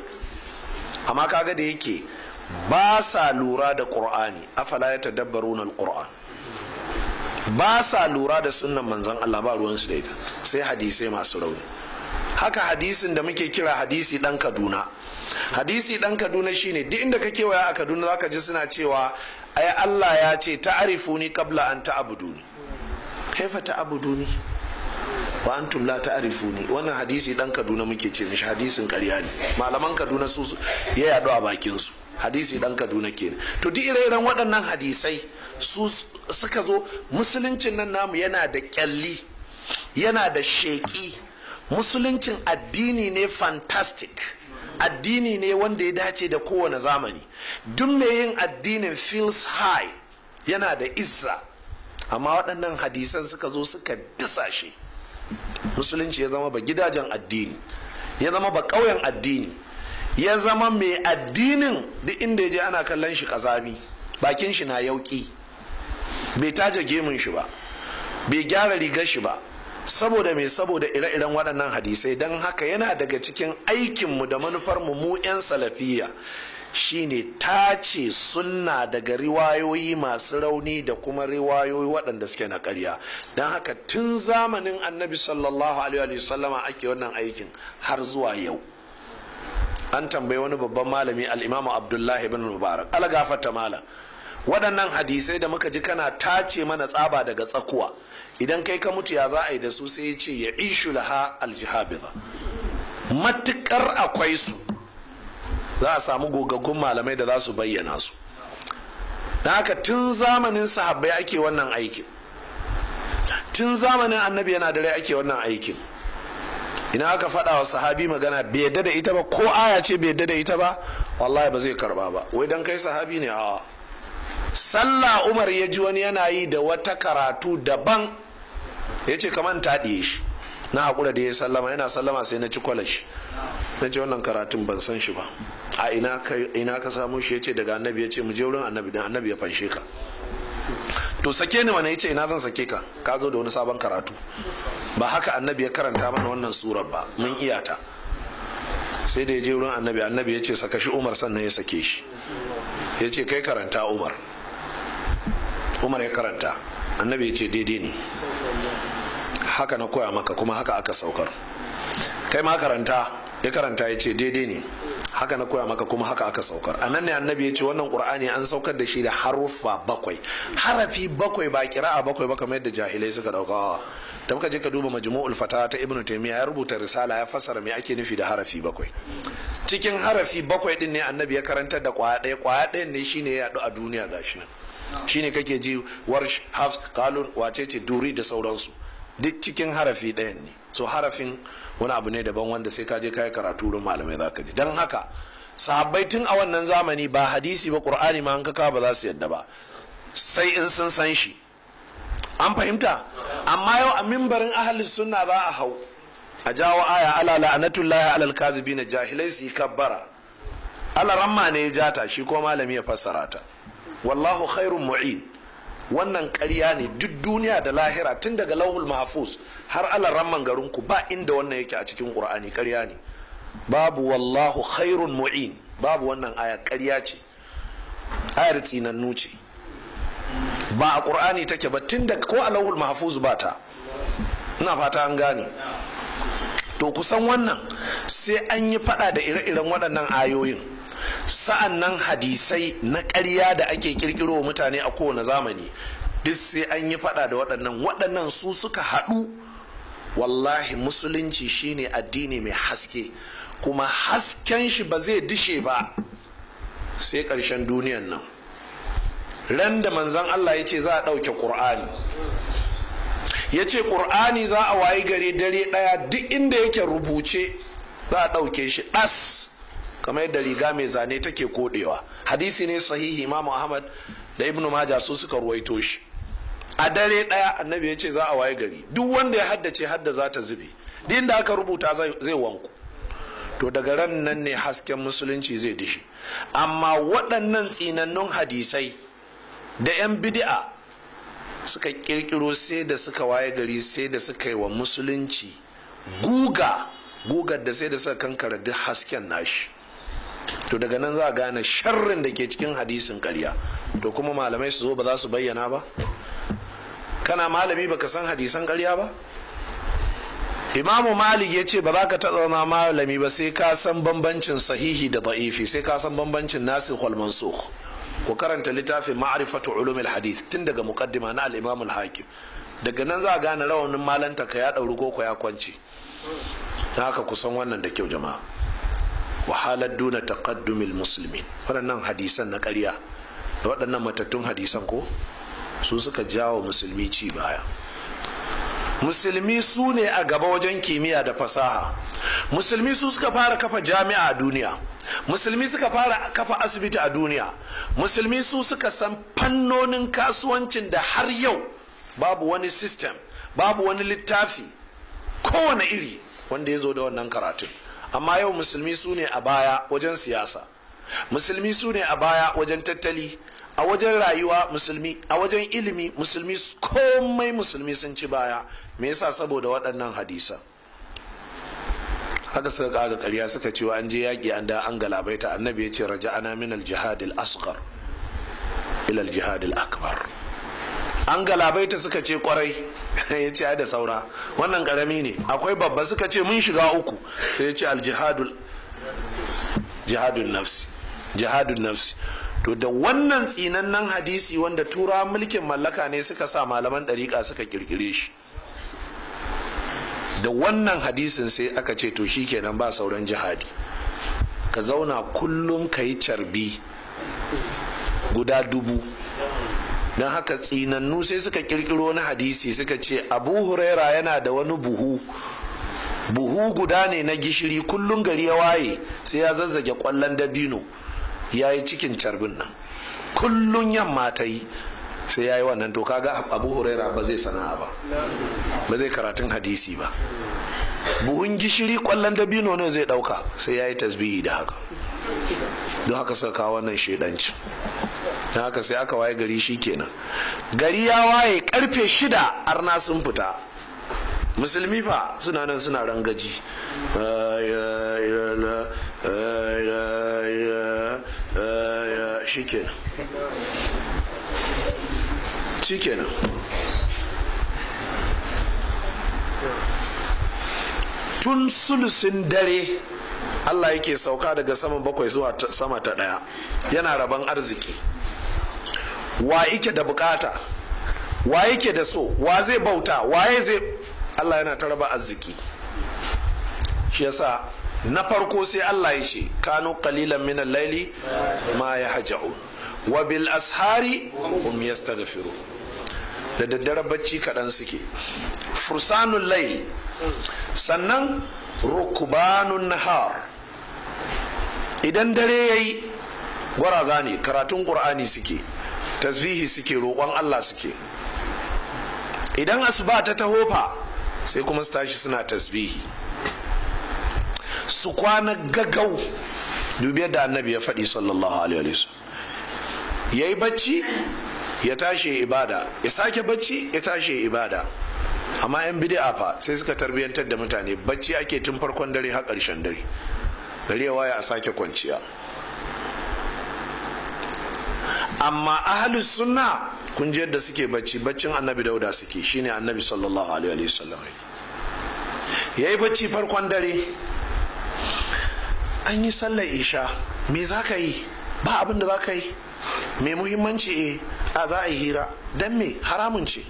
Amma kaga da yake ba sa lura da Qur'ani, afala ya tadabbaruna al-Qur'an, ba sa lura da sunnan manzon Allah, ba ruwansu da ita, sai hadisai masu rauni. Haka hadisin da muke kira hadisi dan Kaduna. Hadisi dan Kaduna shine duk inda ka kewaya a Kaduna zaka ji suna cewa ai Allah ya ce ta'rifuni qabla an ta'buduni. Kaifa ta'buduni wa antum la ta'rifuni? Wannan hadisi dan Kaduna muke ce mishi hadisin ƙarya ne. Malaman Kaduna su ya yado a bakin su. Hadisi dan Kaduna kenan. To duk ire-iren waɗannan hadisai su suka zo. Musuluncin nan namu yana da kyalli, yana da sheƙi. Musuluncin addini ne fantastic, addini ne wanda ya dace da kowane zamani. Duk mai yin addinin feels high, yana da izza. Amma waɗannan hadisan suka zo suka disashe. Musulunci ya zama ba gidajen addini, ya zama ba ƙauyen addini, ya zama mai addinin duk inda ya je ana kallon shi ƙazami, bakin shi na yauƙi, bai taje gemun shi ba, bai gyara rigar shi ba. Saboda me? Saboda ire-iren waɗannan hadisai. Don haka yana daga cikin aikinmu da manufarmu mu 'yan salafiya shine tace sunna daga riwayoyi masu rauni da kuma riwayoyi waɗanda suke na ƙarya. Don haka tun zamanin annabi sallallahu alaihi wasallama ake wannan aikin har zuwa yau. An tambayi wani babban malami al-Imam Abdullahi ibn Mubarak, algafata malam, waɗannan hadisai da muka ji kana tace mana tsaba daga tsakuwa, idan kai ka mutu ya za a yi da su? Sai ya ce ya ishu laha aljihabiza. Matukar akwai su za a samu gogaggun malamai da za su bayyana su. Na haka tun zamanin sahabbai ake wannan aikin, tun zamanin annabi yana da rai ake wannan aikin. Ina aka faɗa wa sahabi magana bai yadda da ita ba, ko aya ce bai yadda da ita ba, wallahi ba zai karba ba. Wai dan kai sahabi ne? A'a. Sallah Umar ya ji wani yana yi da wata karatu daban, ya ce kaman taɗiye shi. Na haƙura da ya sallama, yana sallama sai na ci kwalashi. Na ce wannan karatun ban san shi ba, a ina ka samu shi? Ya ce daga annabi. Ya ce mu je wurin annabi, dan annabi ya fanshe ka. To sake ni mana. Ya ce ina zan sake ka, ka zo da wani sabon karatu, ba haka annabi ya karanta mana wannan surar ba, mun iyata. Sai da ya je wurin annabi, annabi ya ce saka shi Umar, sannan ya sake shi. Ya ce kai karanta Umar. Umar ya karanta, annabi ya ce daidai ne, haka na koya maka kuma haka aka saukar. Kai ma karanta. Ya karanta, ya ce daidai ne, haka na koya maka kuma haka aka saukar. A nan ne annabi ya ce wannan Qur'ani an saukar da shi da haruffa 7, harafi 7, ba kira'a 7 ba kamar yadda jahilai suka dauka. Da muka je ka duba Majmu'ul Fatawa ta Ibn Taymiyyah, ya rubuta risala ya fassara me ake nufi da harafi 7. Cikin harafi 7 din ne annabi ya karantar da kwaya ɗayan ne shine ya yaɗu a duniya gashi nan. Shine kake ji Warsh, Hafs, Qalun, wacece Duri da sauransu. duk cikin harafi ɗayan ne. So harafin wani abu ne daban wanda sai ka je ka yi karatu wurin malamai za ka ji. Don haka sahabbai tun a wannan zamani ba hadisi ba qur'ani ma an kaka ba za su yadda ba sai in sun san shi. An fahimta? Amma yau a mimbarin ahlus sunna za a hau a jawo aya ala la'anatullahi alal kazibina, jahilai su yi kabbara, ala ramma ne ya jata shi ko malami ya fassara ta. Wallahu khairun mu'in. Wannan ƙarya ne duk duniya da lahira, tun daga lauhul mahfuz har ala ramman garinku ba inda wannan yake a cikin qur'ani. Ƙarya ne, babu wallahu khairun mu'in, babu wannan aya, ƙarya ce, ayar tsinannu ce, ba a qur'ani take ba, tun daga ko a lauhul mahfuz ba ta. Ina fata an gane. To kusan wannan sai an yi fada da ire-iren waɗannan ayoyin, sa'an nan hadisai na ƙarya da ake kirkiro mutane a kowane zamani duk sai an yi fada da waɗannan su suka haɗu. Wallahi musulunci shine addini mai haske, kuma hasken shi ba zai dishe ba sai ƙarshen duniyan nan. Ran da manzon Allah ya ce za a ɗauke ƙur'ani, ya ce ƙur'ani za a wayi gare dare ɗaya duk inda yake rubuce za a ɗauke shi ɗas, kamar yadda riga mai zane take koɗewa. Hadisi ne sahihi, Imam Ahmad da Ibn Majah su suka ruwaito shi. A dare ɗaya annabi ya ce za a wayi gari duk wanda ya haddace hadda za ta zube, duk inda aka rubuta zai wanku. To daga ran nan ne hasken musulunci zai dishi. Amma waɗannan tsinannun hadisai da 'yan bid'a suka kirkiro sai da suka waye gari, sai da suka yi wa musulunci gugar da sai da suka kankara duk hasken nashi. To daga nan za a gane sharrin da ke cikin hadisin ƙarya. To kuma malamai su zo ba za su bayyana ba? Kana malami baka san hadisan ƙarya ba? Imamu Malik ya ce ba za ka taɓa ma malami ba sai ka san bambancin sahihi da da'ifi, sai ka san bambancin nasikh wal mansukh. Ku karanta littafin ma'rifatu ulumil hadith tun daga muqaddima na al-Imam al-Hakim. Daga nan za a gane rawanin malanta ka ya ɗauri ko ya kwance. Haka kusan wannan da kyau jama'a. Wahalar duna taqaddumil muslimin. Waɗannan hadisan na ƙarya da waɗannan matattun hadisan ko su suka jawo musulmi ci baya. Musulmi su ne a gaba wajen kimiyya da fasaha. Musulmi su suka fara kafa jami'a a duniya. Musulmi suka fara kafa asibiti a duniya. Musulmi su suka san fannonin kasuwancin da har yau babu wani system, babu wani littafi kowane iri wanda ya zo da wannan karatun. Amma yau musulmi su ne a baya wajen siyasa, musulmi su ne a baya wajen tattali, a wajen rayuwa musulmi, a wajen ilimi musulmi, komai musulmi sun ci baya. Me yasa? Saboda waɗannan hadisa. Haka suka kaga ƙarya suka cewa an je yaƙi an da an galabaita, annabi ya ce raja'ana min al-jihad al-asghar ila al-jihad al-akbar. An galabaita suka ce kwarai, ya ce ai da saura, wannan karami ne, akwai babba, suka ce mun shiga uku, sai ya ce al-jihadul nafsi, jihadun nafsi. To da wannan tsinannen hadisi wanda tura mulkin mallaka ne suka sa malaman ɗariƙa suka kirkire shi, da wannan hadisin sai aka ce to shikenan ba sauran jihadi, ka zauna kullum ka yi carbi guda 1000. Don haka tsinannu sai suka kirkiro na hadisi suka ce Abu Huraira yana da wani buhu guda ne na gishiri, kullum gari ya waye sai ya zazzage kwallon dabino ya yi cikin carbin nan, kullum yamma ta yi sai ya yi wannan. To kaga Abu Huraira ba zai sana'a ba, ba zai karatun hadisi ba. Buhun gishiri kwallon dabino ne zai dauka sai ya yi tasbihi da haka. Don haka suka kawo wannan shedanci. Don haka sai aka waye gari shikenan, gari ya waye karfe 6 arna sun fita, musulmi fa suna nan suna rangaji, shikenan. Tun sulusin dare Allah yake sauka daga saman 7 zuwa sama ta 1, yana rabon arziki. Wa yake da bukata, wa yake da so, wa zai bauta, waye zai, Allah yana ta raba arziki. Shi yasa na farko sai Allah ya ce kanu qalilan min al-laili ma yahja'un wa bil ashari hum yastaghfirun. Da daddare bacci kaɗan suke, fursanul layl, sannan rukbanun nahar. Idan dare yayi gwaraza ne, karatun qur'ani suke, tasbihi suke, roƙon Allah suke. Idan asuba ta taho fa sai kuma su tashi suna tasbihi, su kwana gaggau. Dubi yadda annabi ya faɗi sallallahu alaihi wasallam, yayi bacci ya tashi ibada, ya sake bacci ya tashi ibada. Amma yan bid'a fa sai suka tarbiyantar da mutane, bacci ake tun farkon dare har ƙarshen dare, gari ya waya a sake kwanciya. Amma ahlus sunna kun ji yadda suke bacci, baccin annabi Dauda suke, shine annabi sallallahu alaihi wasallam yayi bacci farkon dare. An yi sallar isha, me za ka yi? Ba abin da za ka yi mai muhimmanci. A za a yi hira, don me? Haramun ce.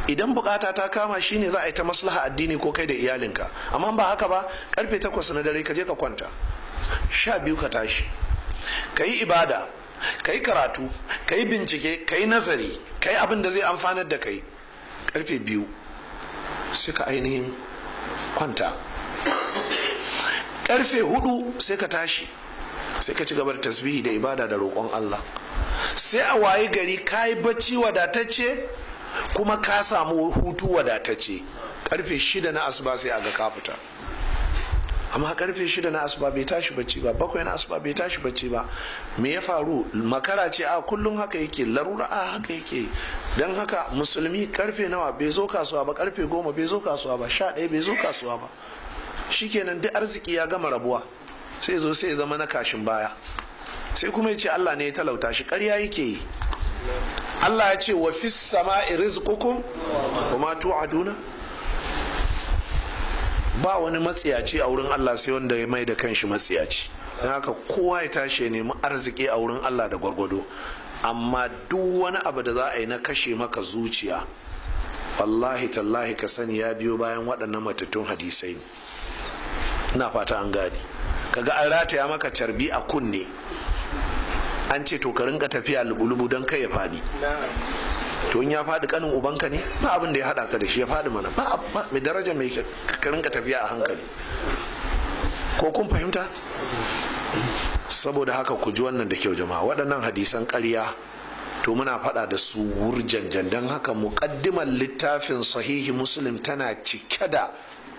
Idan bukata ta kama shi ne za a yi ta maslaha addini ko kai da iyalinka, amma ba haka ba, karfe 8 na dare ka je ka kwanta, 12 ka tashi, ka yi ibada, ka yi karatu, ka yi bincike, ka yi nazari, ka yi abin da zai amfanar da kai. Karfe 2 sai ka ainihin kwanta, karfe 4 sai ka tashi, sai ka ci gaba da tasbihi da ibada da roƙon Allah. Sai a wayi gari ka yi bacci wadatacce kuma ka samu hutu wadatacce. Karfe 6 na asuba sai a ga ka fita, amma karfe 6 na asuba bai tashi bacci ba, 7 na asuba bai tashi bacci ba. Me ya faru? Makara ce? A kullum haka yake, larura a haka yake. Don haka musulmi karfe nawa bai zo kasuwa ba, karfe 10 bai zo kasuwa ba, 11 bai zo kasuwa ba, shikenan duk arziki ya gama rabuwa, sai zo sai zama na kashin baya, sai kuma ya ce Allah ne ya talauta shi. ƙarya yake yi. Allah ya ce wa fis sama'i rizqukum wa ma tu'aduna. Ba wani matsiyaci a wurin Allah sai wanda ya mai da kanshi matsiyaci. Don haka kowa ya tashi ya nemi arziki a wurin Allah da gwargwado, amma duk wani abu da za a yi na kashe maka zuciya, wallahi tallahi ka sani ya biyo bayan waɗannan matattun hadisai ne. Ina fata an gane. Kaga an rataya maka carbi a kunne, an ce to ka rinka tafiya lubu-lubu don kai ya faɗi. To in ya faɗi kanin ubanka ne, ba abin da ya haɗa ka da shi, ya faɗi mana, ba mai daraja mai ka rinka tafiya a hankali. Ko kun fahimta? Saboda haka ku ji wannan da kyau jama'a, waɗannan hadisan ƙarya to muna faɗa da su wurjanjan. Don haka muƙaddimar littafin sahihi Muslim tana cike da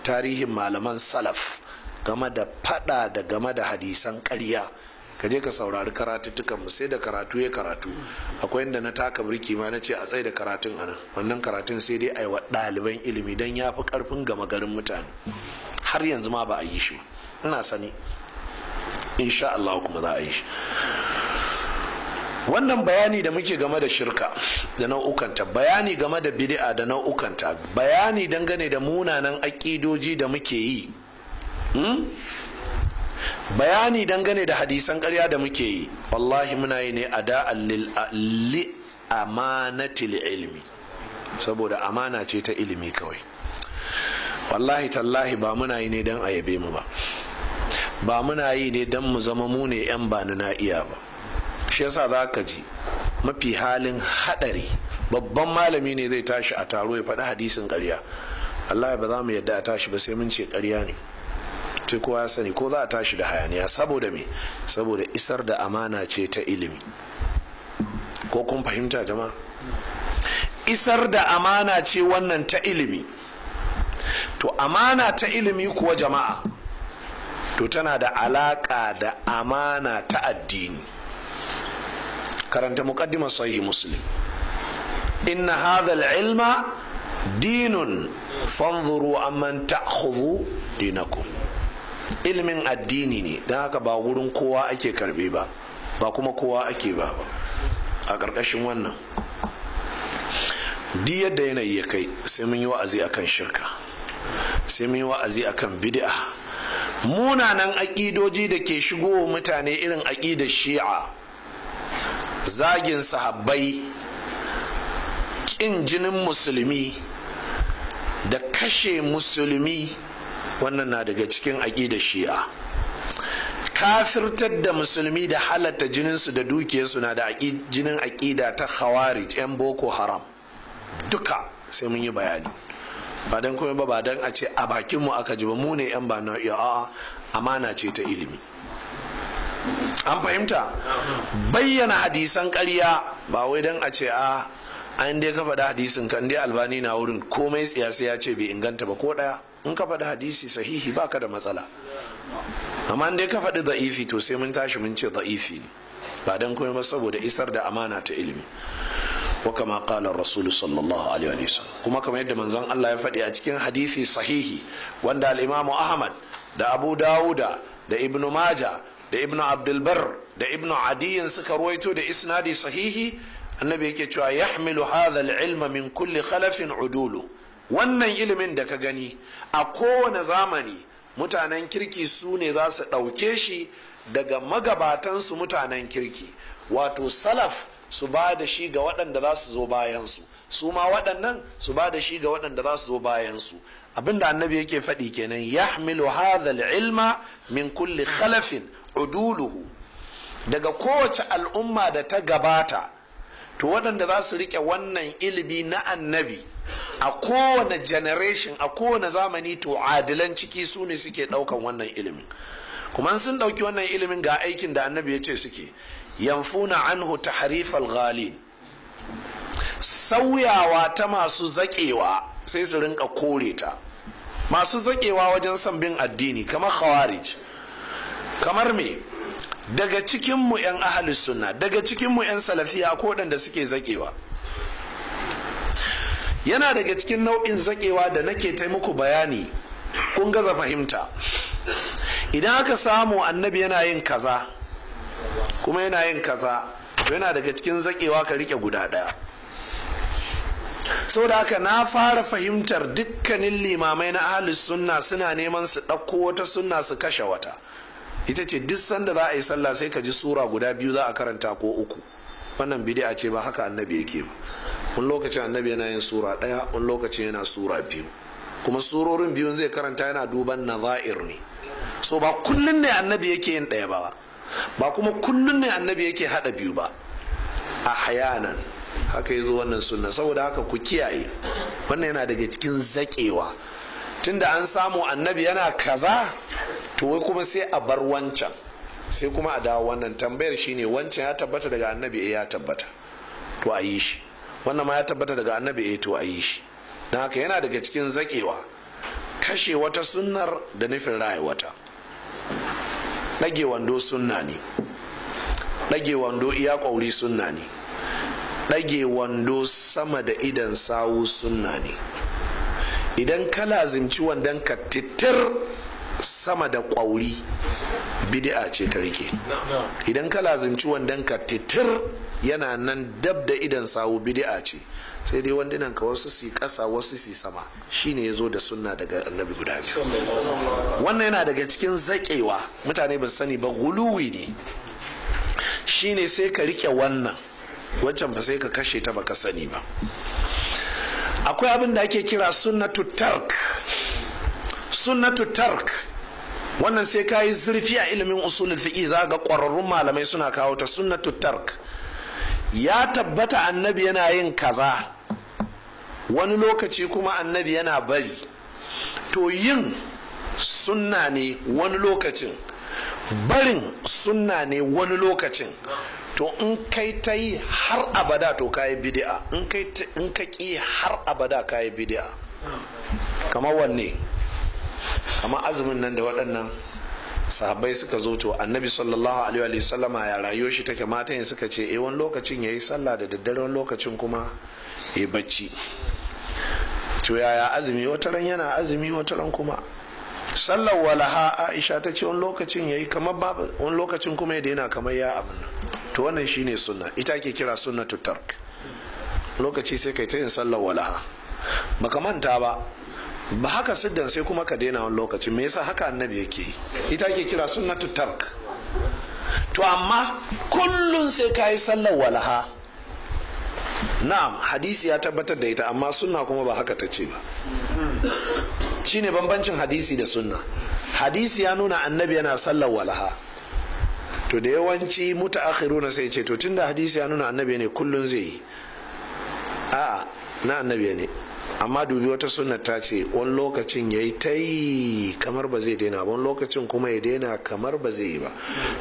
tarihin malaman salaf game da faɗa da game da hadisan ƙarya. Ka je ka saurari karatuttukan mu, sai da karatu ya karatu. Akwai inda na taka birki ma na ce a tsaye da karatun anan, wannan karatun sai dai a yi wa ɗaliban ilimi don ya fi ƙarfin gama garin mutane. Har yanzu ma ba a yi shi ba, ina sani insha Allah kuma za a yi shi. Wannan bayani da muke game da shirka da nau'ukanta, bayani game da bid'a da nau'ukanta, bayani dangane da munanan aƙidoji da muke yi, bayani dangane da hadisan ƙarya da muke yi, wallahi muna yi ne a da'an li amanatil ilmi, saboda amana ce ta ilimi kawai. Wallahi tallahi ba muna yi ne don a yabe mu ba muna yi ne don mu zama mu ne 'yan bani na iya ba. Shi yasa za ka ji mafi halin haɗari, babban malami ne zai tashi a taro ya faɗi hadisin ƙarya, wallahi ba za mu yadda a tashi ba sai mun ce ƙarya ne, sai kowa ya sani, ko za a tashi da hayaniya. Saboda me? Saboda isar da amana ce ta ilimi. Ko kun fahimta jama'a? Isar da amana ce wannan ta ilimi. To amana ta ilimi kuwa jama'a, to tana da alaƙa da amana ta addini. Karanta muqaddimar sahih Muslim. Inna hadha al-ilma dinun fanzuru amman ta'khudhu dinakum. Ilimin addini ne, don haka ba wurin kowa ake karbe ba, ba kuma kowa ake ba. A ƙarƙashin wannan di yadda yanayi ya kai, sai mun yi wa'azi akan shirka, sai mun yi wa'azi akan bid'a, munanan aƙidoji da ke shigo mutane, irin aƙidar shi'a, zagin sahabbai, ƙin jinin musulmi da kashe musulmi. Wannan na daga cikin aƙidar shi'a. Kafirtar da musulmi da halatta jininsu da dukiyarsu na da jinin aƙida ta khawarij, 'yan boko haram. Duka sai mun yi bayani, ba dan kuma ba dan a ce a bakin mu aka ji ba, mu ne yan ba na iya, a'a amana ce ta ilimi. An fahimta? Bayyana hadisan ƙarya ba wai dan a ce an dai ka faɗi hadisin kan dai Albani na wurin komai siyasa ya ce bai inganta ba ko ɗaya. In ka faɗi hadisi sahihi baka da matsala, amma dai ka faɗi da'ifi to sai mun tashi mun ce da'ifi ne, ba dan komai ba saboda isar da amana ta ilimi. Wa kama qala Rasul sallallahu alaihi wa sallam, kuma kamar yadda manzon Allah ya faɗi a cikin hadisi sahihi wanda al-Imam Ahmad da Abu Dawuda da Ibn Majah da Ibn Abdul Barr da Ibn Adiyin suka ruwaito da isnadi sahihi, annabi yake cewa yahmilu hadha al-ilma min kulli khalafin udulu. Wannan ilimin da ka gani a kowane zamani mutanen kirki su ne za su ɗauke shi daga magabatansu mutanen kirki, wato salaf su ba da shi ga waɗanda za su zo bayansu, su ma waɗannan su ba da shi ga waɗanda za su zo bayansu. Abinda annabi yake faɗi kenan, yahmilu hadha al-ilma min kulli khalafin uduluhu, daga kowace al'umma da ta gabata to waɗanda za su riƙe wannan ilimi na annabi a kowane generation a kowane zamani to adilan ciki su ne suke ɗaukan wannan ilimin. Kuma sun ɗauki wannan ilimin ga aikin da annabi ya ce suke, yanfuna anhu tahrifal ghalin, sauyawa ta masu zaƙewa sai su rinka kore ta. Masu zaƙewa wajen son bin addini kamar khawarij, kamar me, daga cikinmu 'yan ahalus sunna, daga cikinmu 'yan salafiya ko waɗanda suke zaƙewa. Yana daga cikin nau'in zaƙewa da nake ta muku bayani kun gaza fahimta. Idan aka samu annabi yana yin kaza kuma yana yin kaza, to yana daga cikin zaƙewa ka rike guda ɗaya. Saboda haka na fara fahimtar dukkanin limamai na ahalus sunna suna neman su ɗauko wata sunna su kashe wata. Ita ce duk sanda za a yi sallah sai ka ji sura guda biyu za a karanta ko uku. Wannan bid'a ce, ba haka annabi yake ba. Wani lokacin annabi yana yin sura ɗaya, wani lokacin yana sura biyu, kuma surorin biyun zai karanta yana duban nazair ne. So ba kullun ne annabi yake yin ɗaya ba kuma kullun ne annabi yake haɗa biyu ba. Ahyanan haka yazo wannan sunna. Saboda haka ku kiyaye, wannan yana daga cikin zaƙewa. Tunda an samu annabi yana kaza, to wai kuma sai a bar wancan, sai kuma a dawo wannan. Tambayar shine, wancan ya tabbata daga annabi? Ya tabbata, to a yi shi. Wannan ma ya tabbata daga annabi? To a yi shi. Don haka yana daga cikin zaƙewa kashe wata sunnar da nufin raya wata. Ɗage wando sunna ne, ɗage wando iya ƙwauri sunna ne, ɗage wando sama da idan sawu sunna ne. Idan ka lazimci wandon ka titir sama da ƙwauri, bid'a ce ka rike. Idan ka lazimci wandon ka titir yana nan dab da idan sawu, bid'a ce. Sai dai wandunan ka wasu si ƙasa wasu si sama, shine ya zo da sunna daga annabi guda biyu. Wannan yana daga cikin zaƙewa, mutane ba sani ba, guluwi ne. Shine sai ka rike wannan, wancan ba sai ka kashe ta baka sani ba. Akwai abin da ake kira sunnatu tark. Sunnatu tark wannan sai ka yi zurfi a ilimin usulul fiqh za ga ƙwararrun malamai suna kawo ta. Sunnatu tark, ya tabbata annabi yana yin kaza, wani lokaci kuma annabi yana bari, to yin sunna ne wani lokacin, barin sunna ne wani lokacin. To in kai ta yi har abada to kayi bid'a, in ka ki har abada kayi bid'a. Kamar wanne? Kamar azumin nan da waɗannan sahabbai suka zo, to annabi sallallahu alaihi wa sallama ya rayuwar shi take, matan suka ce wani lokacin yayi sallah da daddare, wani lokacin kuma yayi bacci. To yaya azumi? Wata ran yana azumi, wata ran kuma sallar walaha. Aisha ta ce wani lokacin yayi kamar babu, wani lokacin kuma ya daina kamar ya abin. To wannan shine sunna, ita ke kira sunnatu tark. Lokaci sai kai ta yin sallar walaha, baka manta ba haka siddan sai kuma ka daina wani lokaci. Me yasa? haka annabi yake yi, ita ke kira sunnatu tark. To amma kullun sai ka yi sallar walaha, na'am hadisi ya tabbatar da ita, amma sunna kuma ba haka ta ce ba. Shine bambancin hadisi da sunna. Hadisi ya nuna annabi yana sallar walaha, to da yawanci mutaakhiruna sai ce to tunda hadisi ya nuna annabi ne kullun zai yi. A'a, na annabi ne amma dubi wata sunna ta ce wani lokacin ya yi ta yi kamar ba zai daina ba, wani lokacin kuma ya daina kamar ba zai yi ba.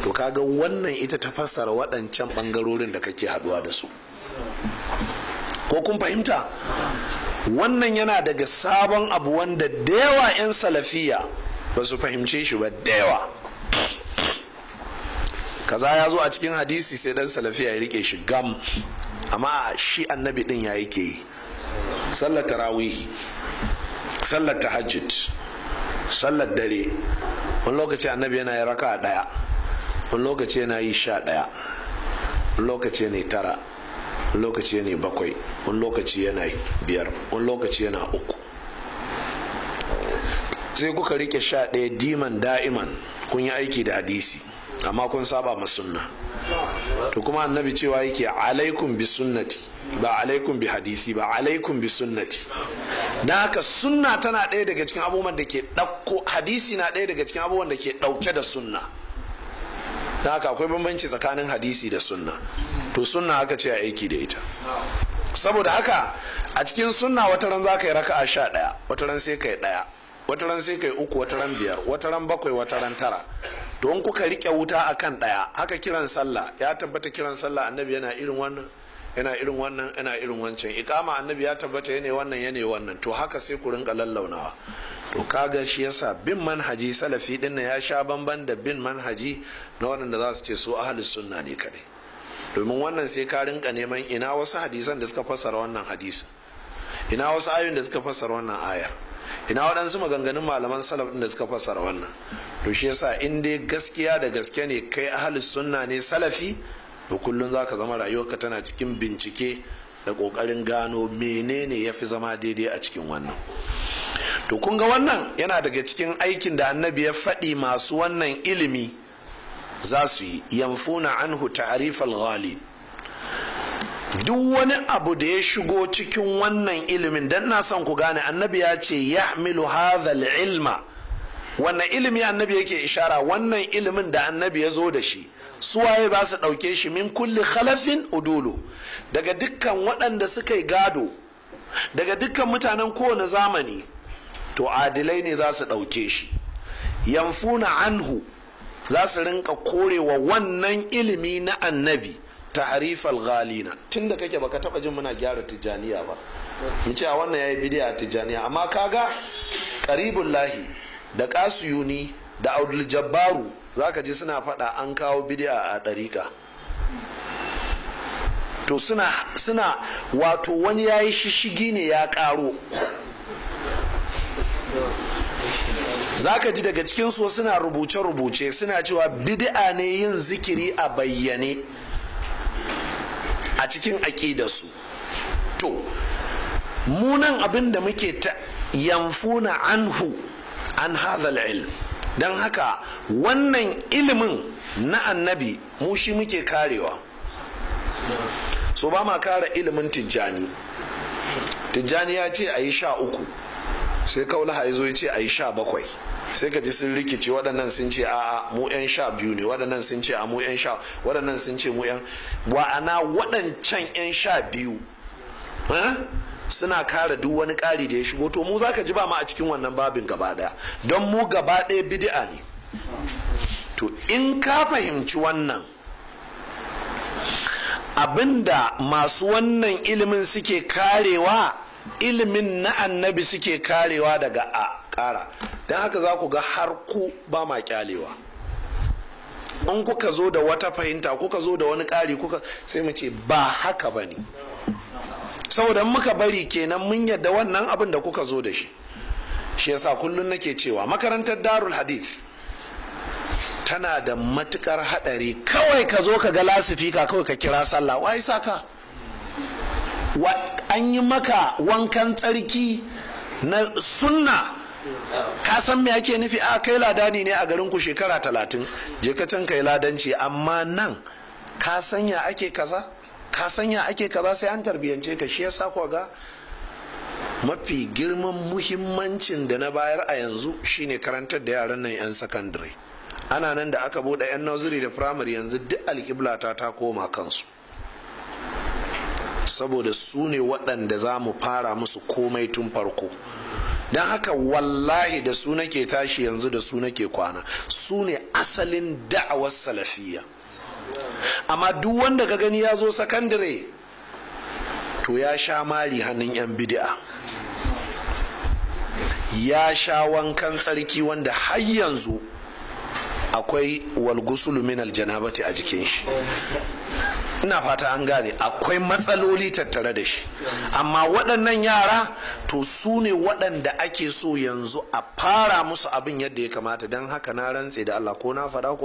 To kaga wannan ita ta fassara waɗancan ɓangarorin da kake haɗuwa da su, ko kun fahimta? Wannan yana daga sabon abu wanda da yawa 'yan salafiya ba su fahimce shi ba da yawa. Kaza ya zo a cikin hadisi sai dan salafiya ya rike shi gam, amma shi annabi din ya yake yi. Sallar tarawih, sallar tahajjud, sallar dare, wani lokaci annabi yana yi raka ɗaya, wani lokaci yana yi 11, wani lokaci yana 9, wani lokaci yana 7, wani lokaci yana 5, wani lokaci yana 3. sai kuka rike 11 diman da'iman, kun yi aiki da hadisi amma kun saba ma sunna. To kuma annabi cewa yake alaikum bi sunnati, ba alaikum bi hadisi ba, alaikum bi sunnati. Dan haka sunna tana ɗaya daga cikin abubuwan da ke ɗauko, hadisi na ɗaya daga cikin abubuwan da ke ɗauke da sunna. Dan haka akwai bambanci tsakanin hadisi da sunna. To sunna aka ce a aiki da ita. Saboda haka a cikin sunna wata ran za ka yi raka'a 11, wata ran sai ka yi 1, wata ran sai ka yi 3, wata ran 5, wata ran 7, wata ran 9. To in kuka rike wuta akan 1, haka kiran sallah ya tabbata, kiran sallah annabi yana irin wannan, yana irin wannan, yana irin wancan. Iqama annabi ya tabbata yana wannan, yana wannan. To haka sai ku rinka lallaunawa. To kaga shi yasa bin manhaji salafi din ya sha bamban da bin manhaji na waɗanda za su ce su ahlus sunna ne kadai. Domin wannan sai ka rinka neman ina wasu hadisan da suka fassara wannan hadisi, ina wasu ayoyin da suka fassara wannan ayar, ina waɗansu maganganun malaman salaf din da suka fassara wannan. To shi yasa in dai gaskiya da gaske ne kai ahlus sunna ne salafi, to kullun zaka zama rayuwarka tana cikin bincike da kokarin gano menene yafi zama daidai a cikin wannan. To kun ga wannan yana daga cikin aikin da annabi ya faɗi masu wannan ilimi za su yi, yanfuna anhu ta'rif al-ghali. Duk wani abu da ya shigo cikin wannan ilimin, dan na son ku gane annabi ya ce yahmilu hadha al-ilma. Wannan ilimi annabi yake ishara, wannan ilimin da annabi ya zo da shi, suwaye za su ɗauke shi? Min kulli khalafin udulu, daga dukkan waɗanda suka yi gado, daga dukkan mutanen kowane zamani, to adilai ne za su ɗauke shi. Yanfuna anhu, za su rinka korewa wannan ilimi na annabi tahrifal ghalina. Tunda kake baka taba jin muna gyara tijaniya ba, mu ce a wannan yayi bid'a tijaniya, amma kaga qaribul lahi da kasuyuni da Abdul Jabbaru zaka ji suna faɗa an kawo bid'a a ɗariƙa. To suna wato wani yayi shishigi ne ya ƙaro. Zaka ji daga cikin su suna rubuce-rubuce suna cewa bid'a ne yin zikiri a bayyane a cikin aƙidarsu. To munan abin da muke ta yanfuna anhu an hadhal ilm, don haka wannan ilimin na annabi mu shi muke karewa. So ba ma kare ilimin tijjani. Tijjani ya ce a yi 13, sai kaulaha ya zo ya ce a yi 17, sai ka ji sun rikice, waɗannan sun ce a'a mu 'yan 12 ne, waɗannan sun ce a mu 'yan 10, waɗannan sun ce mu 'yan wa'ana, waɗancan 'yan 12 suna kare duk wani ƙari da ya shigo. To mu za ka ji ba ma a cikin wannan babin gaba ɗaya, don mu gaba ɗaya bid'a ne. To in ka fahimci wannan, abinda masu wannan ilimin suke karewa, ilimin na annabi suke karewa daga a ƙara. Don haka za ku ga har ku ba ma kyalewa. In kuka zo da wata fahimta, kuka zo da wani ƙari, kuka sai mu ce ba haka ba ne, saboda muka bari kenan mun yadda wannan abin da kuka zo da shi. Shi yasa kullum nake cewa makarantar Darul Hadith tana da matukar hadari. Kawai ka zo ka ga lasifika kawai ka kira sallah, wai saka an yi maka wankan tsarki na sunna, ka san me ake nufi? A kai ladani ne a garin ku shekara 30, je ka can kai ladanci, amma nan ka sanya ake kaza, ka sanya ake kaza, sai an tarbiyance ka. Shi yasa ku ga mafi girman muhimmancin da na bayar a yanzu shine karantar da yaran nan 'yan sakandare. Ana nan da aka bude 'yan nursery da primary, yanzu duk alƙibla ta koma kansu. saboda su ne waɗanda za mu fara musu komai tun farko. don haka wallahi da su nake tashi yanzu, da su nake kwana. Su ne asalin da'awar salafiyya. Amma duk wanda ka gani ya zo sakandare to ya sha mari hannun 'yan bid'a, ya sha wankan tsarki wanda har yanzu akwai walgusulu min aljanabati a jikin shi. Ina fata an gane akwai matsaloli tattare da shi. Amma waɗannan yara to su ne waɗanda ake so yanzu a fara musu abin yadda ya kamata. Don haka na rantse da Allah, ko na faɗa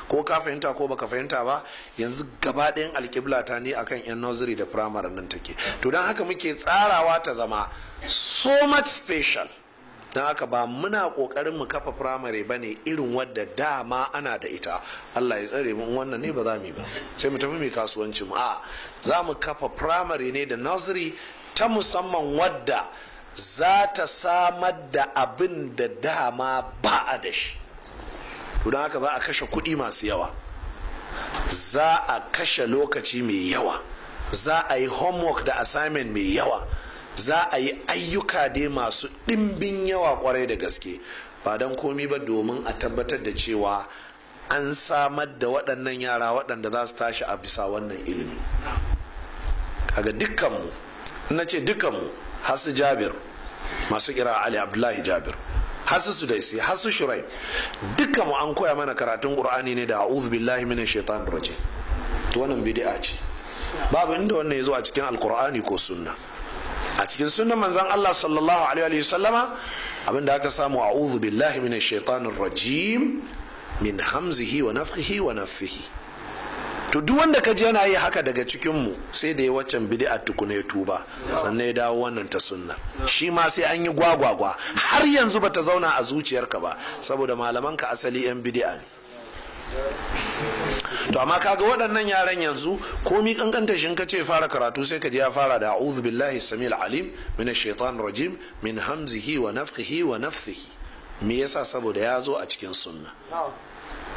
ko ka fahimta ko baka fahimta ba, yanzu gaba ɗayan alƙibla ta ne akan 'yan nursery da primary nan take. To don haka muke tsarawa ta zama so much special. Don haka ba muna kokarin mu kafa firamare ba ne irin wadda dama ana da ita. Allah ya tsare mu, wannan ne ba za mu yi ba, sai mu tafi mai kasuwanci mu. Za mu kafa firamare ne da nursery ta musamman wadda za ta samar da abin da dama ba a da shi. Don haka za a kashe kuɗi masu yawa, za a kashe lokaci mai yawa, za a yi homework da assignment mai yawa, za a yi ayyuka dai masu ɗimbin yawa kwarai da gaske, ba don komi ba domin a tabbatar da cewa an samar da waɗannan yara waɗanda za su tashi a bisa wannan ilimi. Kaga dukkanmu, na ce dukkanmu, hasu Jabir masu kira Ali Abdullahi Jabir, hasu Sudaisi, hasu Shurai, dukkanmu an koya mana karatun Qur'ani ne da a'udhu billahi minash shaitanir rajim. To wannan bid'a ce, babu inda wannan ya zo a cikin Alqur'ani ko sunna. A cikin sunan manzon Allah sallallahu alaihi wa sallama abinda aka samu a'udhu billahi minash shaitanir rajim min hamzihi wa nafthihi wa nafthihi. To duk wanda ka ji yana yi haka daga cikin mu sai da ya waccan bid'a tukuna ya tuba, sannan ya dawo wannan ta sunna. Shi ma sai an yi gwagwagwa, har yanzu bata zauna a zuciyarka ba saboda malaman ka asali yan bid'a ne. To amma kaga waɗannan yaran yanzu komi kankanta shin ka ce fara karatu sai ka ji ya fara da a'udhu billahi samil alim minash shaitanir rajim min hamzihi wa nafthihi wa nafthihi. Me yasa? Saboda ya zo a cikin sunna.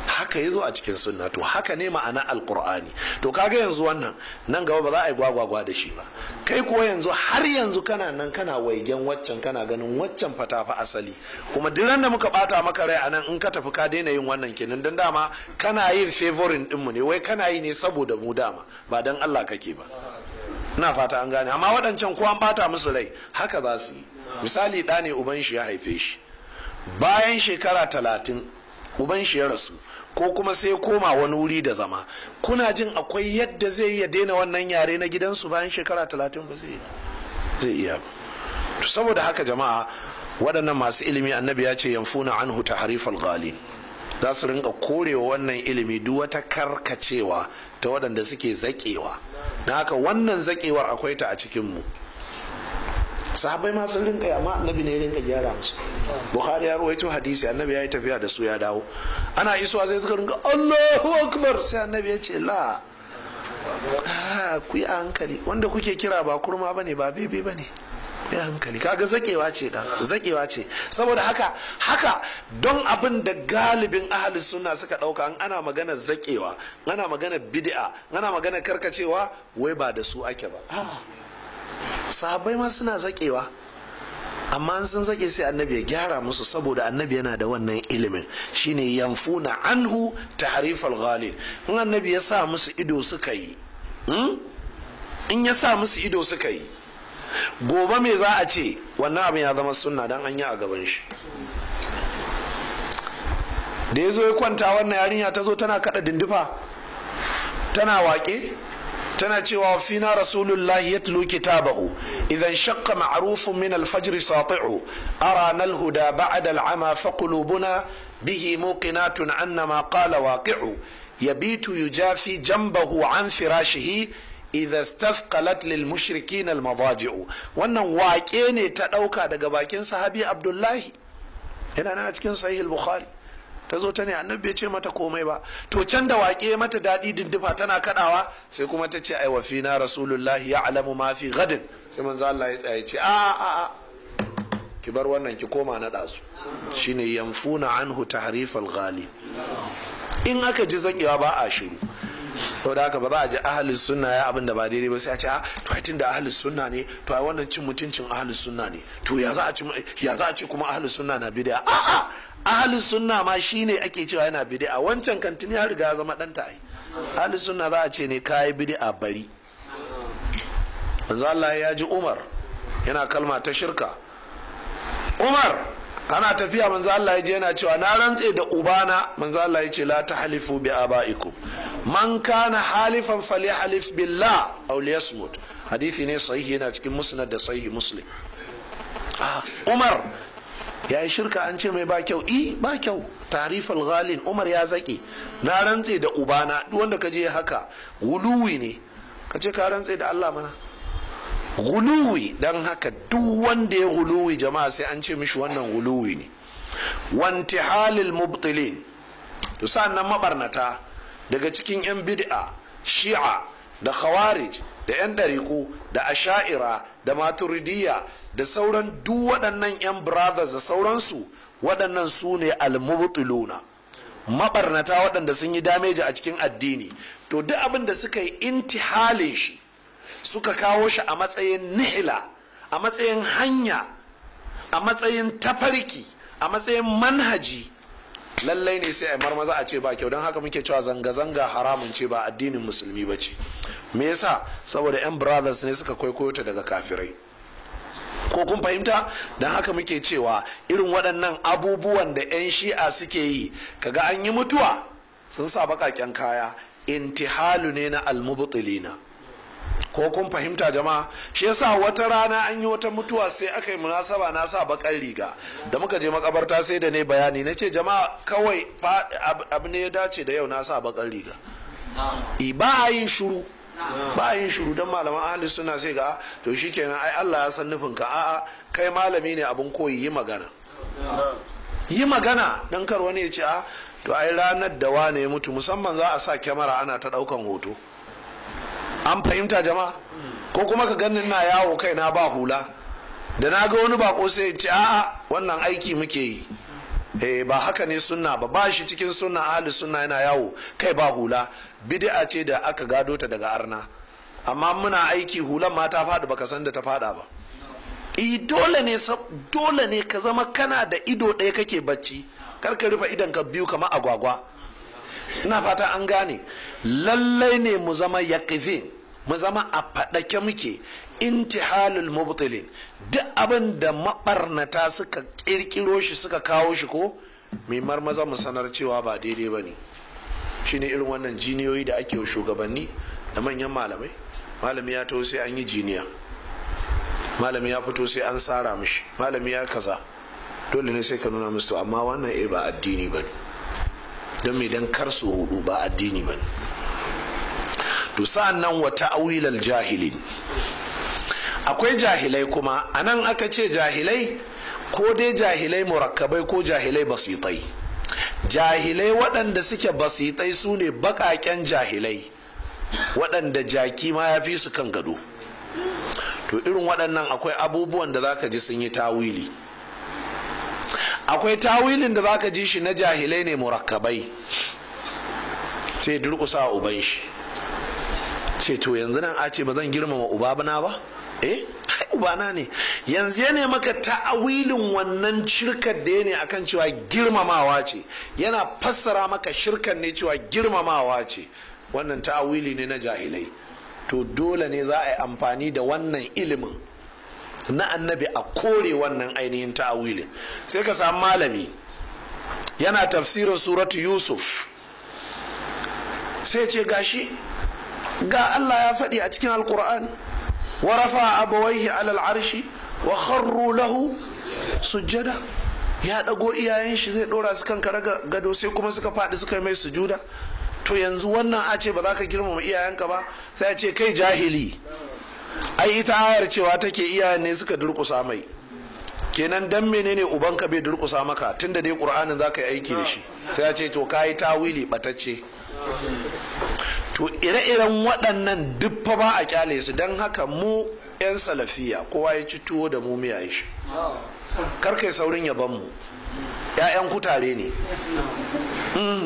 Haka ya zo a cikin sunna. To haka ne ma'ana alqur'ani. To kaga yanzu wannan nan gaba ba za a yi gwagwagwa da shi ba. Kai kuwa yanzu har yanzu kana nan kana waigen waccan, kana ganin waccan fata fa asali. Kuma duk da muka bata maka rai anan in ka tafi ka daina yin wannan kenan, dan dama kana yin favorin din mu ne, wai kana yi ne saboda mu dama ba dan Allah kake ba. Ina fata an gane. Amma waɗancan ko an bata musu rai haka za su yi. Misali ɗa ne uban shi ya haife shi, bayan shekara 30 uban shi ya rasu, ko kuma sai koma wani wuri da zama. Kuna jin akwai yadda zai iya daina wannan yare na gidansu bayan shekara 30? Ba zai iya. To saboda haka jama'a, waɗannan masu ilimi annabi ya ce yanfuna anhu tahrifal ghali, za su rinka korewa wannan ilimi duk wata karkacewa ta waɗanda suke zaƙewa. Na haka wannan zaƙewar akwai ta a cikin mu. Sahabbai ma sun rinka, amma annabi ne rinka gyara musu. Bukhari ya rawaito hadisi, annabi ya yi tafiya da su ya dawo, ana isuwa sai suka rinka Allahu akbar, sai annabi ya ce la, ku yi a hankali, wanda kuke kira ba kurma bane ba bebe bane, ku yi hankali. Kaga zakewa ce da zakewa ce. Saboda haka don abin da galibin ahli sunna suka dauka, an ana magana zakewa, ana magana bid'a, ana magana karkacewa, wai ba da su ake ba. Sahabbai ma suna zakewa, amma an sun zake sai annabi ya gyara musu, saboda annabi yana da wannan ilimin. Shine yanfuna anhu tahrifal ghalil. In annabi ya sa musu ido suka yi, in ya sa musu ido suka yi, gobe me za a ce? Wannan abin ya zama sunna dan an yi a gaban shi. Da ya zo ya kwanta, wannan yarinya ta zo tana kada dindifa, tana waƙe, tana cewa fina rasulullahi yatlu kitabahu idan shaqqa ma'rufun min al-fajr sati'u arana al-huda ba'da al-'ama fa qulubuna bihi muqinatun anna ma qala waqi'u yabitu yujafi janbahu an firashihi idha istafqalat lil mushrikin al-madaji'u. Wannan waƙe ne ta ɗauka daga bakin sahabi Abdullahi, yana nan a cikin sahih al-Bukhari. Ta zo ta ne, annabi bai ce mata komai ba. To can da waƙe mata daɗi dindifa tana kaɗawa, sai kuma ta ce ai wa fina rasulullahi ya'lamu ma fi gadin. Sai manzo Allah ya tsaya ce a ki bar wannan, ki koma na ɗazu. Shine yanfuna anhu tahrifal ghali. In aka ji zakewa ba a shiru. to da haka ba za a ji ahlus sunna ya abin da ba daidai ba sai a ce to ai tunda ahlus sunna ne to ai wannan cin mutuncin ahlus sunna ne to ya za a ce kuma ahlus sunna na bid'a a'a ahlus sunna ma shine ake cewa yana bid'a wancan kantin ya riga ya zama danta ai ahlus sunna za a ce ne kai bid'a bari manzo Allah ya ji Umar yana kalma ta shirka. Umar ana tafiya manzo Allah ya je yana cewa na rantse da ubana. Manzo Allah ya ce la tahlifu bi abaikum man kana halifan falyahlif billah aw liyasmut. Hadisi ne sahihi yana cikin musnad da sahihi Muslim. Umar ya yi shirka an ce mai ba kyau ba kyau tarifal ghalin. Umar ya zaki na rantse da ubana. Duk wanda ka je haka guluwi ne ka ce ka rantse da Allah mana guluwi. dan haka duk wanda ya guluwi jama'a sai an ce mishi wannan guluwi ne. wantihalil mubtilin to sannan mabarnata daga cikin yan bid'a shi'a da khawarij da yan dariku da asha'ira da maturidiyya da sauran duk waɗannan yan brothers da sauransu waɗannan su ne al-mubtiluna mabarnata waɗanda sun yi dameji a cikin addini. to duk abin da suka yi intihalin shi suka kawo shi a matsayin nihila, a matsayin hanya, a matsayin tafarki, a matsayin manhaji, lallai ne sai a marmaza a ce ba kyau. don haka muke cewa zanga-zanga haramun ce ba addinin musulmi ba ce. me yasa? saboda yan brothers ne suka kwaikwayo ta daga kafirai. ko kun fahimta? don haka muke cewa irin waɗannan abubuwan da 'yan shi'a suke yi, kaga an yi mutuwa sun sa baƙaƙen kaya, intihalu ne na almubtilina. ko kun fahimta jama'a? shi yasa wata rana an yi wata mutuwa sai aka yi munasaba na sa bakar riga da muka je makabarta sai da ne bayani na ce jama'a kawai abu ne ya dace da yau na sa bakar riga. ba a yin shuru don malaman ahli suna sai ga to shikenan ai Allah ya san nufin ka. a'a kai malami ne abin koyi, yi magana dan kar wani ya ce to ai ranar da wane ya mutu musamman za a sa kyamara ana ta daukan hoto. an fahimta jama'a? ko kuma ka ganin na yawo kai na ba hula da na ga wani bako sai ce wannan aiki muke yi. ba haka ne sunna ba shi cikin sunna. ahli sunna yana yawo kai ba hula, bid'a ce da aka gado ta daga arna. amma muna aiki hulan ma ta faɗi baka san da ta faɗa ba. dole ne ka zama kana da ido ɗaya kake bacci, kar ka rufe idan ka biyu kamar agwagwa. ina fata an gane. lallai ne mu zama yaqizin, mu zama a faɗake muke. intihalul mubtilin, duk abin da mabarnata suka kirkiro shi suka kawo shi ko mai marmaza mu sanar cewa ba daidai ba ne. shine irin wannan jiniyoyi da ake wa shugabanni da manyan malamai. malami ya taho sai an yi jiniya, malami ya fito sai an tsara mishi, malami ya kaza. dole ne sai ka nuna musu to amma wannan ba addini ba ne. don me dan kar su hudu ba addini ba ne. to sa'an nan wa ta'wilal jahilin, akwai jahilai kuma. anan aka ce jahilai ko dai jahilai murakkabai ko jahilai basitai. jahilai waɗanda suke basitai su ne baƙaƙen jahilai waɗanda jaki ma ya fi su kan gado. to irin waɗannan akwai abubuwan da zaka ji sun yi tawili. akwai tawilin da zaka ji shi na jahilai ne murakkabai, sai durƙusa uban shi ce to yanzu nan a ce ba zan girmama ubana ba. ubana ne yanzu ya ne maka ta'awilin wannan shirkar da ya ne akan cewa girmamawa ce, yana fassara maka shirkar ne cewa girmamawa ce. wannan ta'awili ne na jahilai. to dole ne za a yi amfani da wannan ilimin na annabi a kore wannan ainihin ta'awilin. sai ka samu malami yana tafsirin suratu Yusuf sai ce gashi ga Allah ya faɗi a cikin alkur'ani wa rafa abawaihi alal arshi wa kharru lahu sujjada. ya dago iyayen shi zai dora su kan karaga gado sai kuma suka faɗi suka mai sujuda. to yanzu wannan a ce ba za ka girmama iyayenka ba? sai ce kai jahili, ai ita ayar cewa take iyayen ne suka durkusa mai, kenan dan menene ubanka bai durkusa maka tunda dai qur'anin za ka yi aiki da shi? sai ya ce to kayi tawili batacce. to ire-iren waɗannan duffa ba a kyale su. don haka mu 'yan salafiya kowa ya ci tuwo da mu miya shi, karkai saurin yaban mu 'ya'yan kutare ne.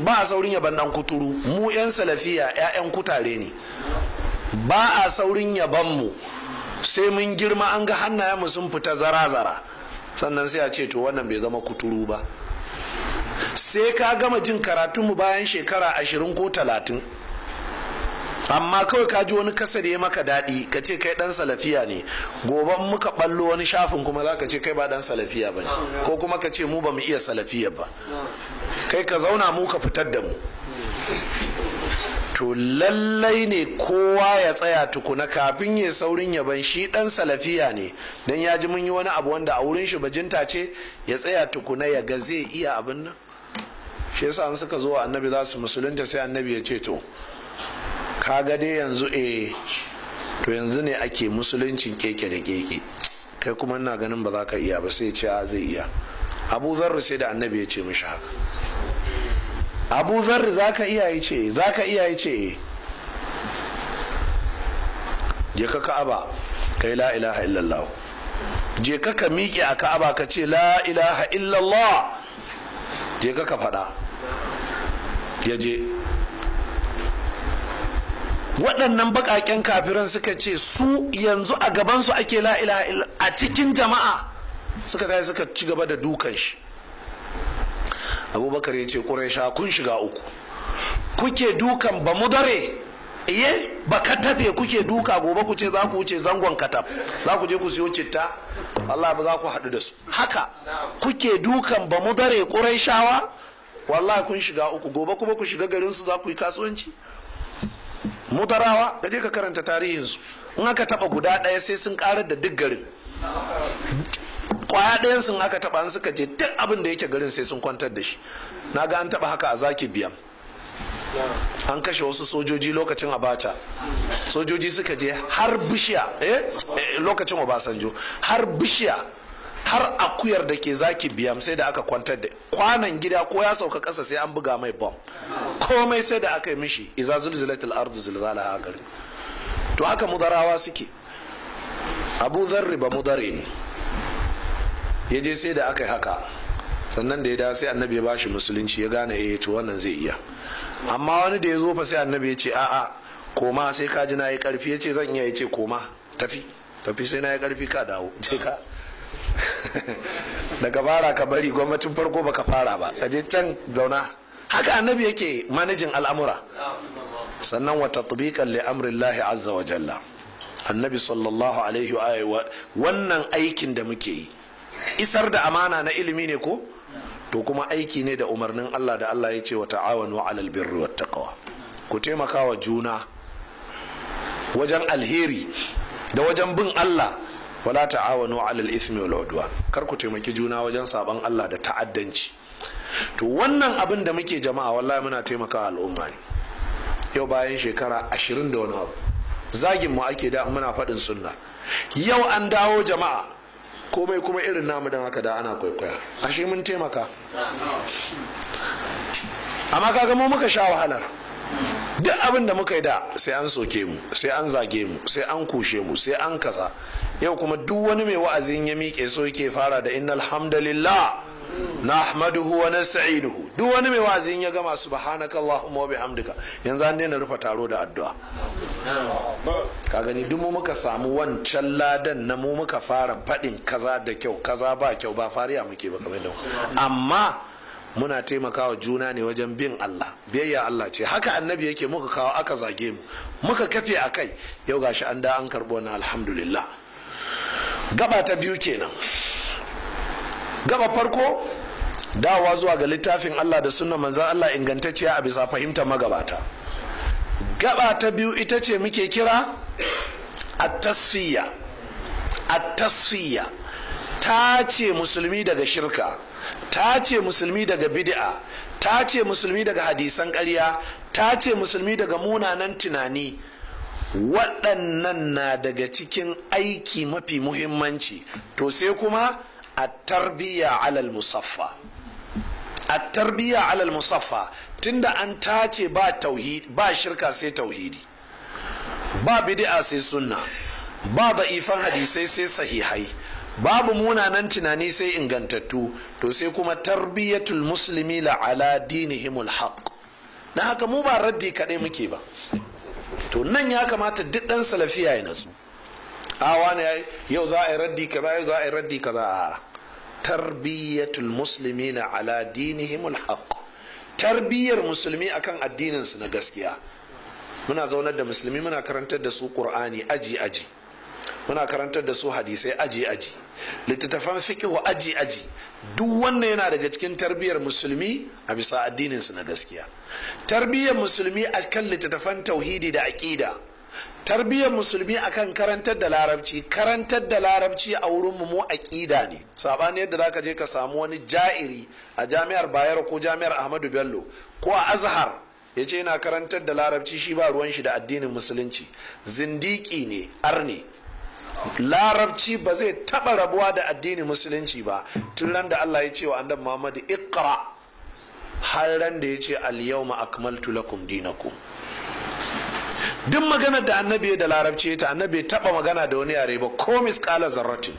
ba a saurin yaban dan kuturu. Mu 'yan salafiya 'ya'yan kutare ne, ba a saurin yaban mu sai mun girma an ga hannayenmu sun fita zara-zara sannan sai a ce to wannan bai zama kuturu ba. Sai ka gama jin karatunmu bayan shekara 20 ko 30, amma kawai ka ji wani kasar ya maka daɗi ka ce kai ɗan salafiya ne, gobe muka ɓallo wani shafin kuma za ka ce kai ba ɗan salafiya ba ne, ko kuma ka ce mu ba mu iya salafiya ba. Kai ka zauna mu ka fitar da mu. To lallai ne kowa ya tsaya tukuna kafin ya saurin yaban shi ɗan salafiya ne, don ya ji mun yi wani abu wanda a wurin shi bajinta ce, ya tsaya tukuna ya ga zai iya abin nan. Shi yasa an suka zo annabi za su musulunta sai annabi ya ce to kaga dai yanzu to yanzu ne ake musuluncin keke da keke, kai kuma ina ganin ba za ka iya ba. sai ce zai iya. Abu Zarr sai da annabi ya ce mishi haka. Abu Zarr za ka iya yi ce, za ka iya yi ce je ka Ka'aba kai la ilaha illallah, je ka miƙe a Ka'aba ka ce la ilaha illallah, je ka faɗa. Ya je. Waɗannan baƙaƙen kafiran suka ce su yanzu a gabansu ake la ilaha illallah a cikin jama'a, suka tayi suka ci gaba da dukan shi. Abubakar ya ce Quraysha kun shiga uku, kuke dukan ba mu dare ba ka tafe kuke duka, gobe ku ce za ku wuce zangon katab, za ku je ku siyo citta, Allah ba za ku haɗu da su. Haka kuke dukan ba mu dare Qurayshawa, wallahi kun shiga uku, gobe kuma ku shiga garin su za ku yi kasuwanci. Mudarawa gaje ka karanta tarihinsu, in aka taba guda ɗaya sai sun karar da duk garin. Kwaya ɗayan sun aka taba an suka je duk abin da yake garin sai sun kwantar da shi. Na ga an taba haka a Zaki Biyam, an kashe wasu sojoji lokacin Abacha, sojoji suka je har bishiya lokacin Obasanjo, har bishiya har akuyar da ke Zaki Biyam sai da aka kwantar da kwanan gida, ko ya sauka ƙasa sai an buga mai bom, komai sai da aka yi mishi iza zulzilatil ardu zilzalaha gari. To haka mudarawa suke. Abu Zarri ba mudare ne, ya je sai da aka yi haka, sannan da ya da sai annabi ya bashi musulunci, ya gane to wannan zai iya. Amma wani da ya zo fa sai annabi ya ce a'a koma sai ka ji na yi karfi, ya ce zan iya, ya ce koma tafi sai na yi karfi ka dawo, je ka daga fara ka bari, gwamnatin farko baka fara ba, ka je can zauna. Haka annabi yake manajin al'amura. Sannan wa tatbiqan li amrillahi azza wa jalla, annabi sallallahu alaihi wa wannan aikin da muke yi isar da amana na ilimi ne ko, to kuma aiki ne da umarnin Allah da Allah ya ce wa ta'awanu 'alal birri wat taqwa, ku taimaka wa juna wajen alheri da wajen bin Allah, wala ta'awanu 'alal ithmi wal udwan, kar ku taimaki juna wajen saban Allah da ta'addanci. To wannan abin da muke jama'a wallahi muna taimakawa al'umma ne. Yau bayan shekara 20 da wani abu zagin mu ake da muna faɗin sunna, yau an dawo jama'a komai kuma irin namu, dan haka da ana kwaikwaya, ashe mun taimaka. Amma kaga mu muka sha wahalar, duk abin da muka yi da sai an soke mu, sai an zage mu, sai an kushe mu, sai an kasa. Yau kuma duk wani mai wa'azin ya miƙe so yake fara da innal hamdalillah nahmaduhu wa nasta'inuhu. Duk wani mai wa'azin ya gama subhanaka allahumma wa bihamdika, yanzu an daina rufe taro da addu'a. Ka gani duk mu muka samu wancan ladan na mu muka fara faɗin kaza da kyau kaza ba kyau, ba fariya muke ba kamar da, amma muna taimakawa juna ne wajen bin Allah, biyayya Allah ce. Haka annabi yake, muka kawo aka zage mu muka kafe a kai, yau gashi an da an karɓo na alhamdulillah. Gaba ta biyu kenan. Gaba farko dawa zuwa ga littafin Allah da sunna manzan Allah ingantacciya a bisa fahimtar magabata. Gaba ta biyu ita ce muke kira at-tasfiya. At-tasfiya ta ce musulmi daga shirka, ta ce musulmi daga bid'a, ta ce musulmi daga hadisan ƙarya, ta ce musulmi daga munanan tunani. Waɗannan na daga cikin aiki mafi muhimmanci. To sai kuma at-tarbiyya alal musaffa. At-tarbiyya alal musaffa, tunda an tace ba tauhid, ba shirka sai tauhidi, ba bid'a sai sunna, ba da'ifan hadisai sai sahihai, babu munanan tunani sai ingantattu, to sai kuma tarbiyatul muslimi la ala dinihimul haqq. na haka mu ba raddi kaɗai muke ba, to nan ya kamata duk ɗan salafiya ya natsu. wani yau za a yi raddi kaza, yau za a yi raddi kaza. a tarbiyatul muslimi na ala dinihimul haqq, tarbiyyar musulmi akan addinin su na gaskiya. muna zaunar da musulmi, muna karantar da su qur'ani aji aji, muna karantar da su hadisai aji aji, littattafan fiqh aji aji. duk wannan yana daga cikin tarbiyyar musulmi a bisa addinin su na gaskiya. tarbiyyar musulmi akan littattafan tauhidi da aqida, tarbiyyar musulmi akan karantar da larabci a wurin mu aqida ne. sabani yadda zaka je ka samu wani ja'iri a jami'ar Bayero ko jami'ar Ahmadu Bello ko a Azhar ya ce yana karantar da larabci, shi ba ruwan shi da addinin musulunci, zindiki ne, arne. larabci ba zai taba rabuwa da addinin musulunci ba tun ran da Allah ya ce wa annabi Muhammad iqra, har ran da ya ce al-yawma akmaltu lakum dinakum. duk maganar da annabi da larabci ta, annabi taba magana da wani yare ba ko misqala zarratin.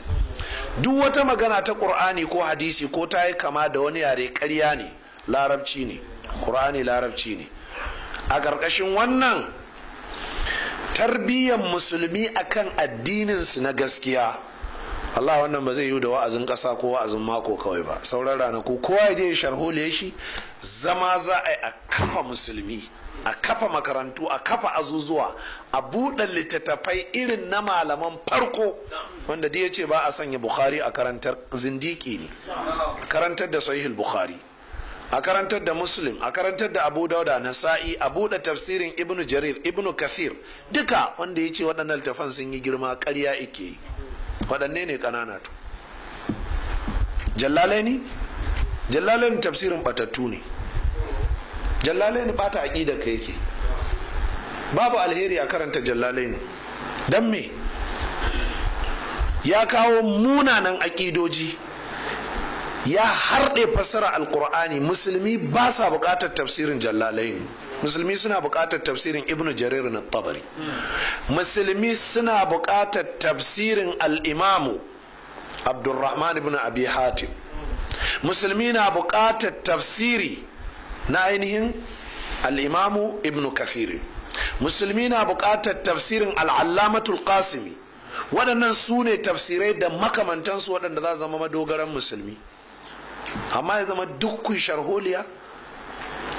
duk wata magana ta qur'ani ko hadisi ko ta yi kama da wani yare ƙarya ne, larabci ne, qur'ani larabci ne. a ƙarƙashin wannan tarbiyyar musulmi akan addininsu na gaskiya, Allah wannan ba zai yi da wa'azin ƙasa ko wa'azin mako kawai ba. sauran ranaku kowa ya je sharholiya shi, zama za a yi a kafa musulmi, a kafa makarantu, a kafa azuzuwa, a buɗe littattafai irin na malaman farko wanda da ya ce ba a sanya Bukhari a karantar, zindiki ne. a karantar da sahihul Bukhari, a karantar da Muslim, a karantar da Abu Dauda, Nasa'i, a buɗe tafsirin Ibn Jarir, Ibn Kathir, duka wanda ya ce waɗannan littafan sun yi girma, ƙarya ike yi. waɗanne ne ƙanana to? Jallalaini tafsirin batattu ne. Jallalaini bata aƙidar ka yake, babu alheri a karanta Jallalaini. dan me? ya kawo munanan aƙidoji, ya harɗe fassara alkur'ani. musulmi ba sa buƙatar tafsirin Jallalaini, musulmi suna buƙatar tafsirin Ibn Jarir na Tabari, musulmi suna buƙatar tafsirin al-Imamu Abdurrahman ibn Abi Hatim, musulmi na buƙatar tafsiri na ainihin al-Imamu Ibn Kathir, musulmi na buƙatar tafsirin al-Allamatul Qasimi. waɗannan su ne tafsirai da makamantansu waɗanda za zama madogaran musulmi. amma ya zama dukkan sharholiya,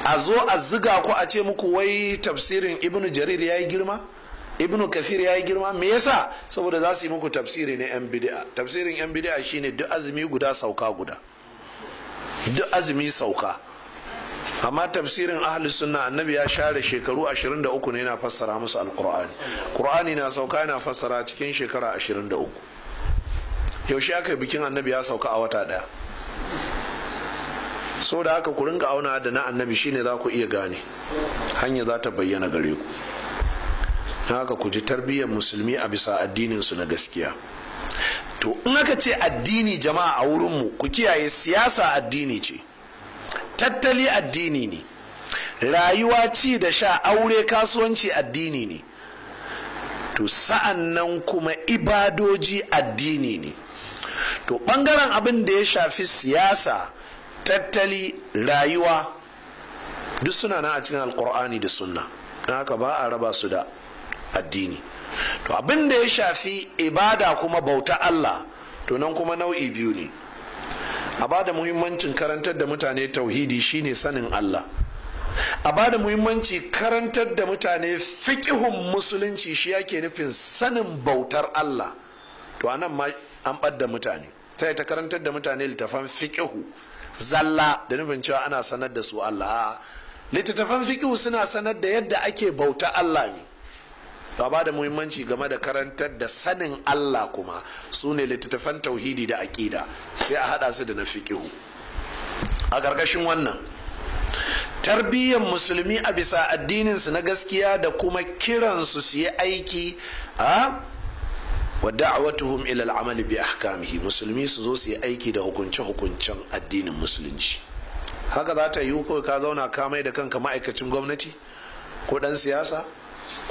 a zo a ziga ku a ce muku wai tafsirin Ibn Jarir ya yi girma, Ibn Kathir ya yi girma. me yasa? saboda za su yi muku tafsiri na yan bid'a. tafsirin yan bid'a shine duk azumi guda sauka guda, duk azumi sauka. amma tafsirin ahli sunna, annabi ya share shekaru 23 ne yana fassara musu alqur'ani. qur'ani na sauka yana fassara cikin shekara 23. yaushe aka yi bikin annabi ya sauka a wata daya? so da haka ku ringa auna da na annabi, shine za ku iya gane, hanya za ta bayyana gare ku. don haka ku ji tarbiyyar musulmi a bisa addinin su na gaskiya. to in aka ce addini jama'a a wurinmu, ku kiyaye, siyasa addini ce, tattali addini ne, rayuwa, ci da sha, aure, kasuwanci addini ne, to sa'an nan kuma ibadoji addini ne. to bangaren abin da ya shafi siyasa, tattali, rayuwa, duk suna na a cikin alkur'ani da sunna, don haka ba a raba su da addini. to abin da ya shafi ibada kuma bauta Allah, to nan kuma nau'i biyu ne. a ba da muhimmancin karantar da mutane tauhidi shine sanin Allah, a ba da muhimmanci karantar da mutane fiqhun musulunci, shi yake nufin sanin bautar Allah. to anan ma an ɓadda mutane, sai ta karantar da mutane littafan fiqhu zalla da nufin cewa ana sanar da su Allah. littattafan fiqhu suna sanar da yadda ake bauta Allah ne. to ba da muhimmanci game da karantar da sanin Allah kuma su ne littattafan tauhidi da aƙida, sai a haɗa su da na fiqhu. a ƙarƙashin wannan, tarbiyyar musulmi a bisa addininsu na gaskiya da kuma kiransu su yi aiki wa da'watuhum ila al-amal bi ahkamihi, musulmi su zo su yi aiki da hukunce-hukuncen addinin musulunci. haka za ta yi kawai ka zauna ka mai da kanka ma'aikacin gwamnati ko dan siyasa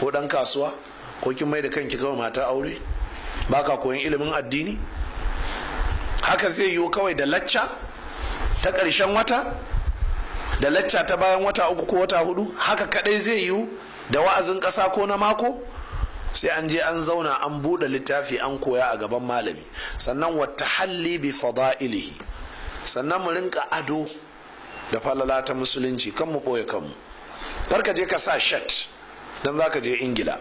ko dan kasuwa, ko kin mai da kanki kawai mata aure, baka koyon ilimin addini? haka zai yiwu kawai da lacca ta ƙarshen wata, da lacca ta bayan wata 3 ko wata 4, haka kadai zai yiwu da wa'azin ƙasa ko na mako? Sai an je an zauna an buɗe littafi an koya a gaban malami. Sannan wata halli bi fada'ilihi, sannan mu rinka ado da falala ta musulunci, kan mu ɓoye kanmu. Karka je ka sa shat don za ka je Ingila.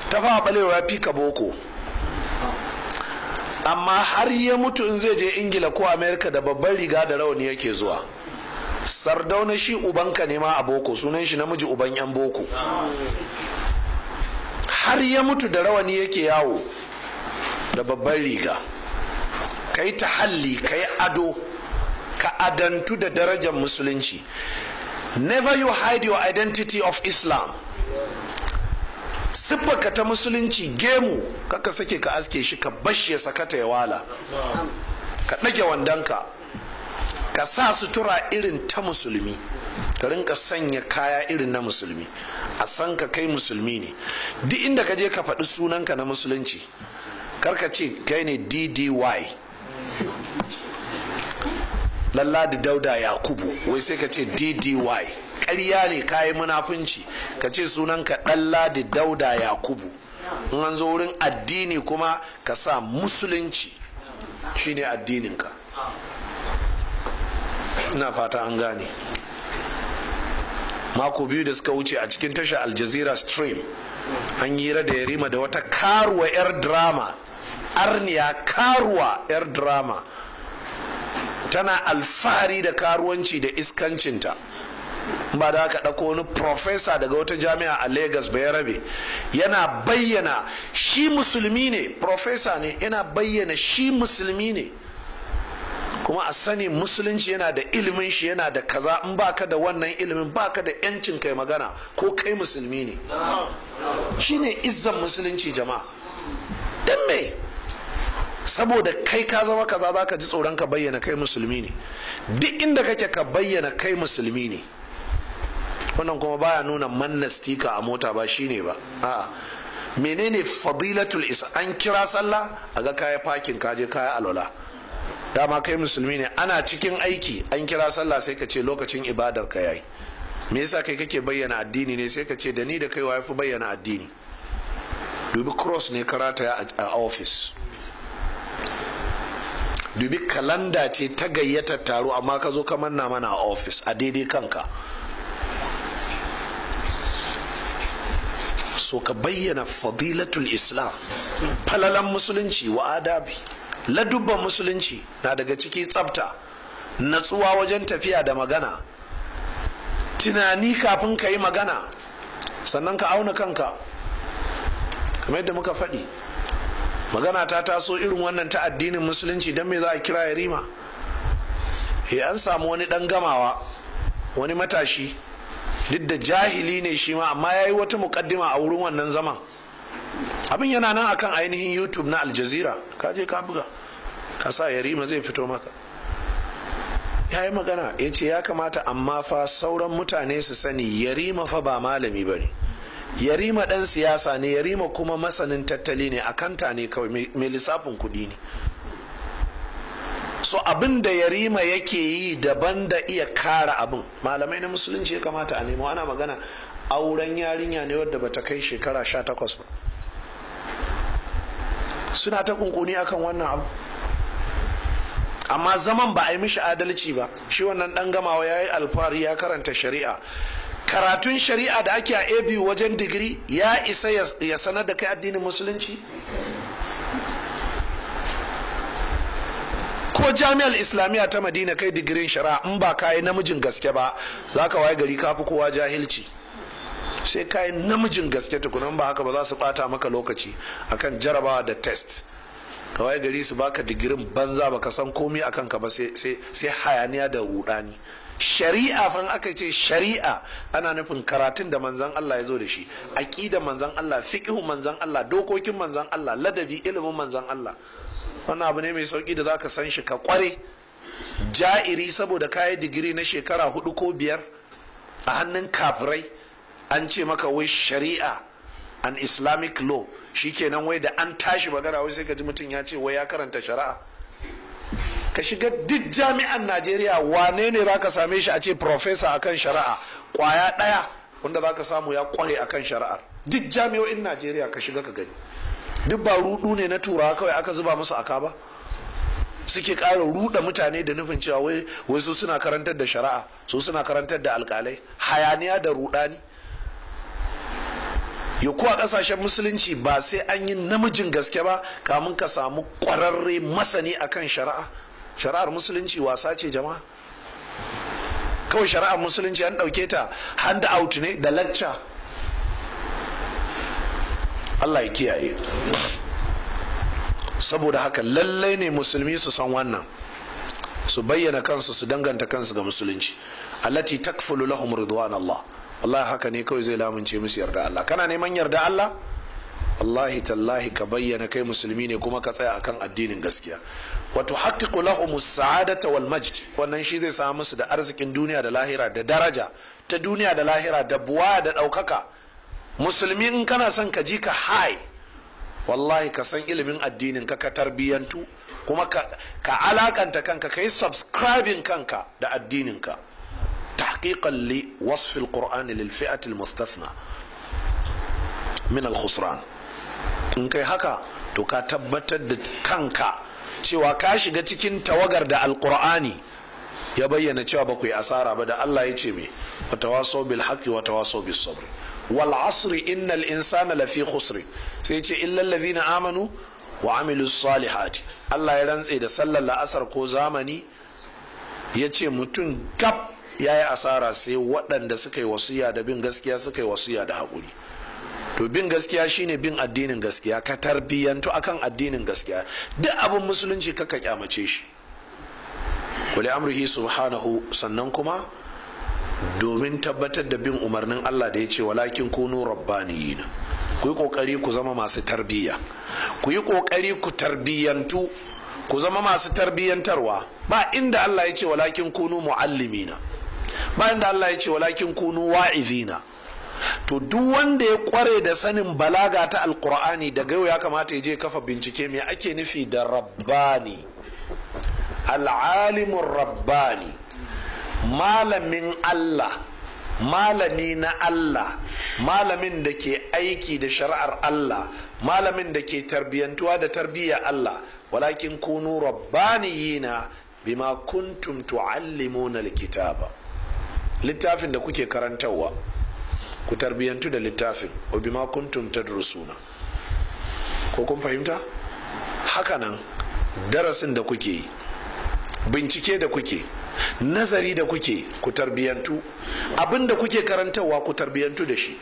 Ta fa balewa fi ka boko, amma har ya mutu in zai je Ingila ko Amerika da babban riga da rawani yake zuwa. Sardauna shi ubanka ne ma a boko, sunan shi namiji uban yan boko. Har ya mutu da rawani yake yawo da babban riga. Ka yi tahalli, ka yi ado, ka adantu da darajar musulunci. Never you hide your identity of Islam. Siffarka ta musulunci, gemu kaka sake ka aske shi, ka bashi ya sakata ya wala, ka ɗage wandonka, ka sa sutura irin ta musulmi, ka rinka sanya kaya irin na musulmi, a san ka kai musulmi ne. Duk inda ka je ka faɗi sunanka na musulunci, karka ce kai ne DDY, Lalladi Dauda Yakubu, wai sai ka ce DDY. Ƙarya ne, kayi munafunci. Ka ce sunanka Ɗanladi Dauda Yakubu. In an zo wurin addini kuma ka sa musulunci shine addininka. Ina fata an gane. Mako 2 da suka wuce a cikin tashar Al Jazeera Stream an yi da Yarima da wata karuwa 'yar drama, arniya karuwa 'yar drama, tana alfahari da karuwanci da iskancinta. Ba da aka ɗauko wani profesa daga wata jami'a a Lagos Bayarabe yana bayyana shi musulmi ne, profesa ne, yana bayyana shi musulmi ne, kuma a sani musulunci yana da ilimin shi, yana da kaza. In baka da wannan ilimin baka da yancin kai magana ko kai musulmi ne. Shine izzan musulunci jama'a. Dan me? Saboda kai ka zama kaza za ka ji tsoron ka bayyana kai musulmi ne. Duk inda kake ka bayyana kai musulmi ne. Wannan kuma baya nuna manna stika a mota, ba shine ba. A'a, menene fadilatul isa? An kira sallah a ga kaya fakin kaje kaya alwala, dama kai musulmi ne. Ana cikin aiki an kira sallah sai ka ce lokacin ibadar ka yayi. Me yasa kai kake bayyana addini ne? Sai ka ce da ni da kai wa yafi bayyana addini. Dubi cross ne karata a office, dubi kalanda ce ta gayyatar taro, amma ka zo ka manna mana a office a daidai kanka. So ka bayyana fadilatul islam, falalan musulunci wa adabi. Ladubban musulunci na daga ciki tsafta, natsuwa wajen tafiya da magana, tunani kafin ka yi magana, sannan ka auna kanka. Kamar yadda muka faɗi, magana ta taso irin wannan ta addinin musulunci, don me za a kira Yarima? An samu wani ɗan gamawa, wani matashi, duk da jahili ne shi ma, amma ya yi wata mukaddima a wurin wannan zaman. Abin yana nan akan ainihin YouTube na Al Jazeera, ka je ka buga ka sa Yarima zai fito maka. Ya yi magana ya ce ya kamata amma fa sauran mutane su sani Yarima fa ba malami ba ne. Yarima ɗan siyasa ne, Yarima kuma masanin tattali ne, akanta ne kawai, mai lissafin kuɗi ne. So abin da Yarima yake yi daban da iya kara abin. Malamai na musulunci ya kamata a nemo. Ana magana auren yarinya ne wadda bata kai shekara 18 ba, suna ta kunkuni akan wannan abu, amma zaman ba a yi mishi adalci ba. Shi wannan dan gamawa ya yi alfahari ya karanta shari'a. Karatun shari'a da ake a ABU wajen digiri ya isa ya sanar da kai addinin musulunci? Ko jami'ar islamiyya ta Madina kai digirin shari'a, in ba kayi namijin gaske ba za ka waye gari kafi kowa jahilci. Sai kayi namijin gaske tukunan, ba haka ba za su bata maka lokaci akan jarabawa da test. Ka waye gari su baka digirin banza, baka san komai akan ka ba, sai hayaniya da rudani. Shari'a fan aka ce shari'a ana nufin karatun da manzon Allah ya zo da shi, aqidar manzon Allah, fiqhun manzon Allah, dokokin manzon Allah, ladabi, ilimin manzon Allah. Wannan abu ne mai sauki da zaka san shi ka kware. Ja'iri saboda kayi digiri na shekara 4 ko 5 a hannun kafirai, an ce maka wai shari'a an Islamic law, shikenan wai da an tashi magana wai sai ka ji mutum ya ce wai ya karanta shari'a. ka shiga duk jami'an Najeriya, wane ne za ka same shi a ce professor akan shari'a kwaya ɗaya wanda za ka samu ya kware akan shari'ar? Duk jami'o'in Najeriya ka shiga ka gani. Duk ba rudu ne na turawa kawai aka zuba musu aka ba, suke ƙara ruɗa mutane da nufin cewa wai su suna karantar da shari'a, su suna karantar da alƙalai. Hayaniya da ruɗani. Yau a ƙasashen musulunci ba sai an yi namijin gaske ba kamun ka samu ƙwararre masani akan shari'a. Shari'ar musulunci wasa ce jama'a? Kawai shari'ar musulunci an ɗauke ta hand out ne da lecture. Allah ya kiyaye. Saboda haka lallai ne musulmi su san wannan, su bayyana kansu, su danganta kansu ga musulunci. Allati takfulu lahum ridwan Allah. Allah haka ne kawai zai lamunce musu yarda Allah. Kana neman yarda Allah? Wallahi tallahi ka bayyana kai musulmi ne kuma ka tsaya akan addinin gaskiya. Wa tuhaqqiqu lahum as-sa'adata wal majd. Wannan shi zai samu musu da arzikin duniya da lahira, da daraja ta duniya da lahira, da buwa da ɗaukaka. Musulmi in kana son ka ji ka hai, wallahi ka san ilimin addinin ka tarbiyyantu, kuma ka alakanta kanka, ka yi subscribing kanka da addinin ka. Tahqiqan li wasf al-Qur'an lil fi'ati al-mustathna min al-khusran. In kai haka to ka tabbatar da kanka cewa ka shiga cikin tawagar da al-Qur'ani ya bayyana cewa ba ku yi asara ba, da Allah ya ce me, wa tawasaw bil haqqi wa tawasaw bis sabr wal asri innal insana lafi khusr, sai ce illal ladhina amanu wa amilus salihati. Allah ya rantse da sallar la'asar ko zamani ya ce mutum gab ya yi asara sai waɗanda suka yi wasiya da bin gaskiya, suka yi wasiya da haƙuri. To bin gaskiya shine bin addinin gaskiya, ka tarbiyyantu akan addinin gaskiya. Duk abin musulunci kaka kyamace shi. Kuli amrihi subhanahu. Sannan kuma domin tabbatar da bin umarnin Allah da ya ce walakin kunu rabbaniyin, ku yi kokari ku zama masu tarbiyya, ku yi kokari ku tarbiyyantu, ku zama masu tarbiyyantarwa. Ba inda Allah ya ce walakin kunu muallimina, ba inda Allah ya ce walakin kunu wa'izina. To duk wanda ya kware da sanin balaga ta alqur'ani, daga yau ya kamata ya je kafa bincike me ake nufi da rabbani. Al'alimun rabbani, malamin Allah, malami na Allah, malamin da ke aiki da shari'ar Allah, malamin da ke tarbiyantuwa da tarbiyyar Allah. Walakin kunu rabbaniyina bima kuntum tuallimuna alkitaba. Littafin da kuke karantarwa ku tarbiyantu da littafin, wa bima kuntum tadrusuna. Ko kun fahimta? Hakanan darasin da kuke yi, bincike da kuke, nazari da kuke, ku tarbiyantu. Abin da kuke karantarwa ku tarbiyantu da shi.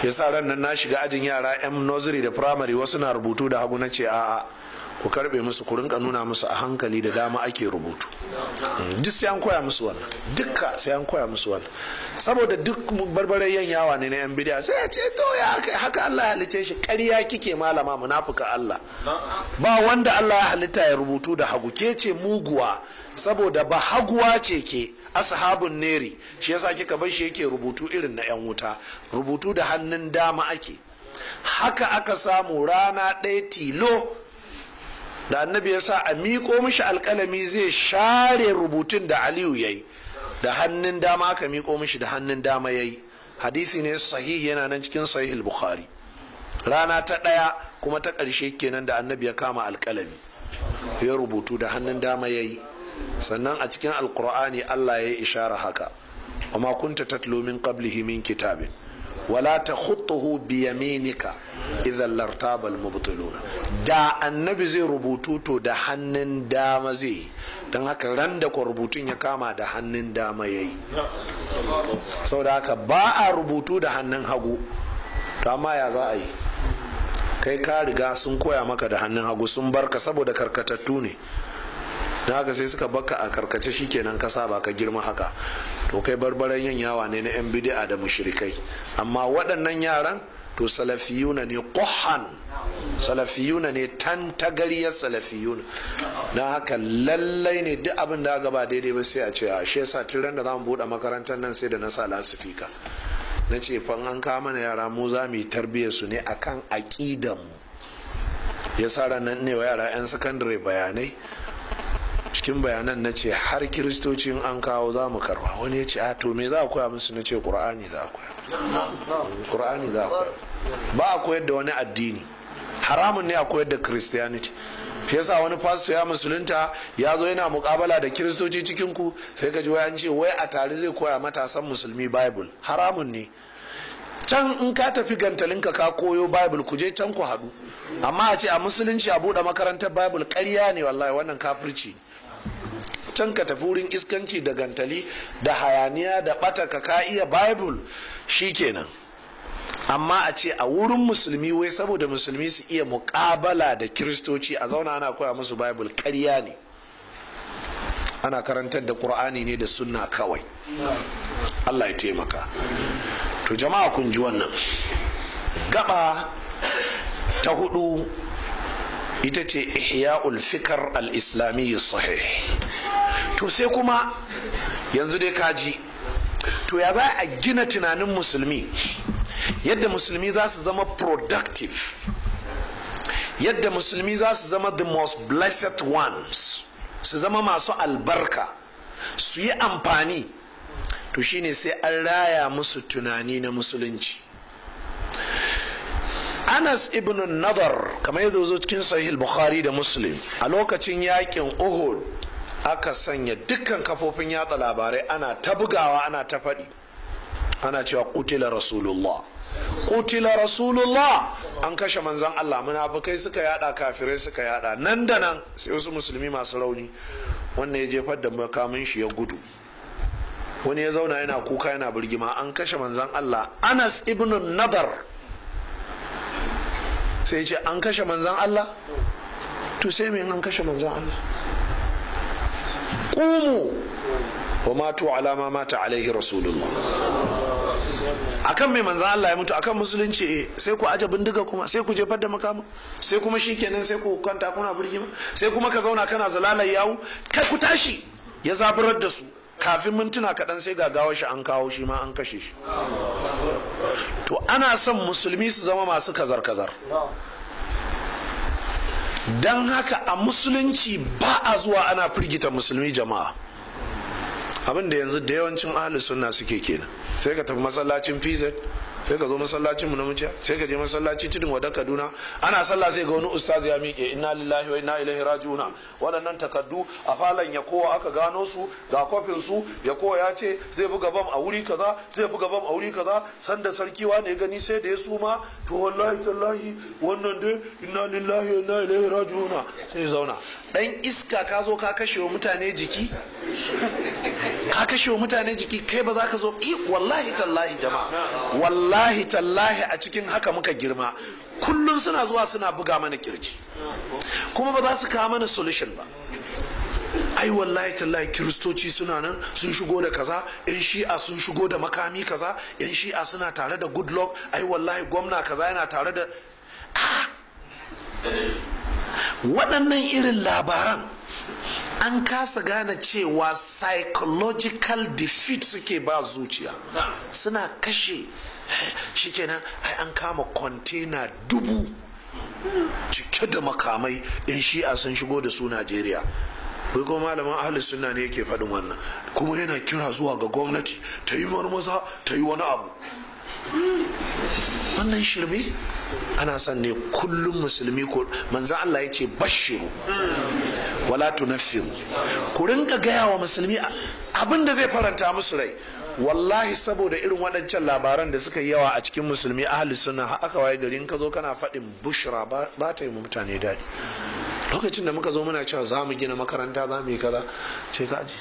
Yasa ran nan na shiga ajin yara 'yan nursery da primary, wasu na rubutu da hagu, na ce a'a ku karbe musu, ku rinka nuna musu a hankali, da dama ake rubutu. Duk sai an koya musu wannan, dukka sai an koya musu wannan. Saboda duk barbare yan yawa ne na yan bidiya, sai ya ce to ya haka Allah ya halice shi. Ƙarya kike malama, munafuka Allah. Ba wanda Allah ya halitta ya rubutu da hagu, ke ce muguwa, saboda ba haguwa ce ke, ashabun neri, shi yasa kika bar shi yake rubutu irin na yan wuta. Rubutu da hannun dama ake. Haka aka samu rana ɗaya tilo da annabi ya sa a miƙo mishi alƙalami zai share rubutun da Aliyu ya yi, da hannun dama aka miƙo mishi, da hannun dama ya yi. Hadisi ne sahihi, yana nan cikin sahih bukhari. Rana ta ɗaya kuma ta ƙarshe kenan da annabi ya kama alƙalami ya rubutu, da hannun dama ya yi. Sannan a cikin alƙur'ani Allah ya yi ishara haka, wa ma kunta tatlu min qablihi min kitabin wala takhutuhu biyaminika idan lartaba almubtiluna. Da annabi zai rubutu to da hannun dama zai yi, don haka ran da rubutun ya kama da hannun dama ya yi. Saboda haka ba a rubutu da hannun hagu. To amma ya za a yi? Kai ka riga sun koya maka da hannun hagu, sun barka saboda karkatattu ne, don haka sai suka baka a karkace, shikenan ka saba ka girma haka. To kai barbaren yan yawa ne na yan bid'a da mushrikai. Amma waɗannan yaran to salafiyuna ne ƙohan, salafiyuna ne tantagariyar salafiyuna. Don haka lallai ne duk abin da aka ba daidai ba sai a ce a shi yasa tun ran da za mu buɗe makarantar nan sai da na sa lasifika, na ce fan an kawo mana yara mu za mu yi tarbiyyar su ne akan aƙidan mu. ya sa ranar ne wa yara 'yan sakandare bayanai. Cikin bayanan na ce har kiristocin an kawo za mu karba. Wani ya ce a to me za a koya musu? Na ce ƙur'ani za a koya. Ƙur'ani za a koya. Ba a koyar da wani addini, haramun ne a koyar da Christianity. Shi yasa wani pastor ya musulunta ya zo yana mukabala da kiristoci cikin ku, sai ka ji wai an ce wai a tare zai koya matasan musulmi Bible. Haramun ne. Can in ka tafi gantalinka ka koyo Bible, ku je can ku haɗu. Amma a ce a musulunci a buɗe makarantar Bible, ƙarya ne wallahi, wannan kafirci. Can ka tafi wurin iskanci da gantali da hayaniya da ɓata ka iya Bible shikenan. Amma a ce a wurin musulmi wai saboda musulmi su iya muƙabala da kiristoci a zauna ana koya musu Bible, ƙarya ne. Ana karantar da Ƙur'ani ne da sunna kawai. Allah ya taimaka. To jama'a kun ji wannan. Gaba ta hudu ita ce ihya'ul fikr al-islamiyyi sahih. To sai kuma yanzu dai kaji, to ya za a gina tunanin musulmi yadda musulmi za su zama productive, yadda musulmi za su zama the most blessed ones, su zama masu albarka, su yi amfani. To shine sai an raya musu tunani na musulunci. Anas ibn Nadar, kamar yadda zo cikin Sahih Bukhari da Muslim, a lokacin yakin Uhud aka sanya dukkan kafofin yatsa labarai ana ta bugawa, ana ta faɗi, ana cewa qutila rasulullah, qutila rasulullah, an kashe manzon Allah. Munafikai suka yada, kafirai suka yada, nan da nan sai wasu musulmi masu rauni, wannan ya jefar da makamin shi ya gudu, wani ya zauna yana kuka yana birgima, an kashe manzon Allah. Anas ibn Nadar sai ce an kashe manzan Allah, to sai mai an kashe manzan Allah. Qumu wa matu ala ma mata alaihi rasulullah. Akan mai manzan Allah ya mutu, akan musulunci, sai ku aje bindiga kuma sai ku jefar da makama, sai kuma shikenan sai ku kwanta kuna birgima, sai kuma ka zauna kana zalalar yawu. Kai ku tashi, ya zaburar da su. Kafin mintuna kaɗan sai gagawar shi an kawo shi ma an kashe shi. To ana son musulmi su zama masu kazar-kazar. Don haka a musulunci ba a zuwa ana firgita musulmi jama'a. Abin da yanzu da yawancin ahlus sunna suke kenan. Sai ka tafi masallacin PZ, sai ka zo masallacin mu na Muciya, sai ka je masallaci Tudun Wada Kaduna, ana sallah sai ga wani ustazi ya miƙe inna lillahi wa inna ilaihi raji'un. Waɗannan takaddu a falon ya kowa aka gano su, ga kofin su, ya kowa ya ce zai buga bam a wuri kaza, zai buga bam a wuri kaza, sanda sarki wa ne gani sai da ya suma, to wallahi tallahi wannan dai inna lillahi wa inna ilaihi raji'un. Sai zauna. Dan iska ka zo ka kashe wa mutane jiki, ka kashe wa mutane jiki, kai ba za ka zo wallahi tallahi jama'a, wallahi tallahi a cikin haka muka girma. Kullum suna zuwa suna buga mana kirji, kuma ba za su kawo mana solution ba. Ai wallahi tallahi kiristoci suna nan sun shigo da kaza, yan shi'a sun shigo da makami kaza, yan shi'a suna tare da Goodluck, ai wallahi gwamna kaza yana tare da waɗannan irin labaran. An kasa gane cewa psychological defeat suke ba zuciya, suna kashe. Shikenan ai an kama kwantena 1000 cike da makamai, yan shi'a sun shigo da su Najeriya. Wai kuma malamin ahlus sunna ne yake faɗin wannan, kuma yana kira zuwa ga gwamnati ta yi marmaza ta yi wani abu. Wannan shirme. Ana son ne kullum musulmi ko manzan Allah ya ce bashiru wala tunaffiru, ku rinka gaya wa musulmi abin da zai faranta musu rai. Wallahi saboda irin waɗancan labaran da suka yi yawa a cikin musulmi ahli sunna, aka waye gari in ka zo kana faɗin bushra ba ta yi mutane daɗi. Lokacin da muka zo muna cewa za mu gina makaranta, za mu yi kaza, ce ka ji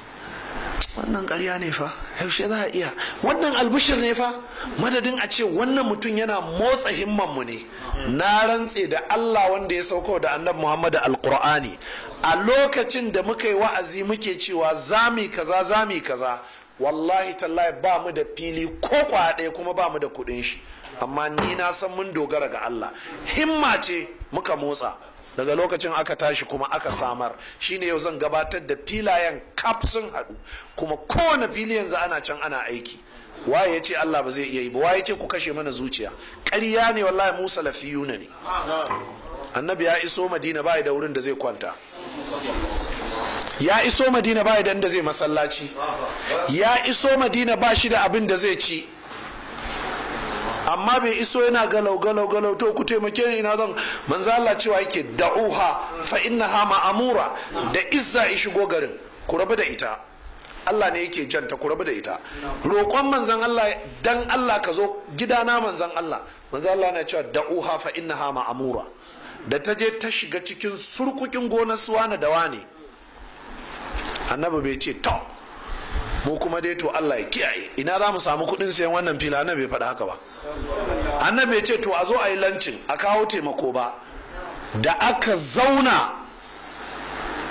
wannan ƙarya ne fa, yaushe za a iya, wannan albushir ne fa, madadin a ce wannan mutum yana motsa himman mu ne. Na rantse da Allah wanda ya sauko da annabi Muhammad alqur'ani, a lokacin da muka yi wa'azi muke cewa zami kaza zami kaza, wallahi tallahi ba mu da fili ko kwaɗe kuma ba mu da kuɗin shi, amma ni na san mun dogara ga Allah, himma ce muka motsa. Daga lokacin aka tashi kuma aka samar. Shine yau zan gabatar da filayen kaf sun haɗu, kuma kowane fili yanzu ana can ana aiki. Waye ya ce Allah ba zai iya yi ba? Waye ya ce ku kashe mana zuciya? Ƙarya ne wallahi, mu salafiyuna ne. annabi ya iso madina ba da wurin da zai kwanta, ya iso madina ba da inda zai masallaci, ya iso madina ba shi da abin da zai ci, amma bai iso yana galau to ku taimake ni ina zan. manzo Allah cewa yake da'uha fa innaha ma'amura, da izza ya shigo garin, ku rabu da ita, Allah ne yake janta, ku rabu da ita. Roƙon manzon Allah, dan Allah ka zo gidana manzon Allah, manzon Allah na cewa da'uha fa innaha ma'amura. Da ta je ta shiga cikin surkukin gonar suwana da wane, annabi bai ce to mu kuma dai to Allah ya kiyaye ina za mu samu kuɗin sayan wannan fila, annabi bai faɗa haka ba. Annabi bai ce to a zo a yi lancin a kawo taimako ba. Da aka zauna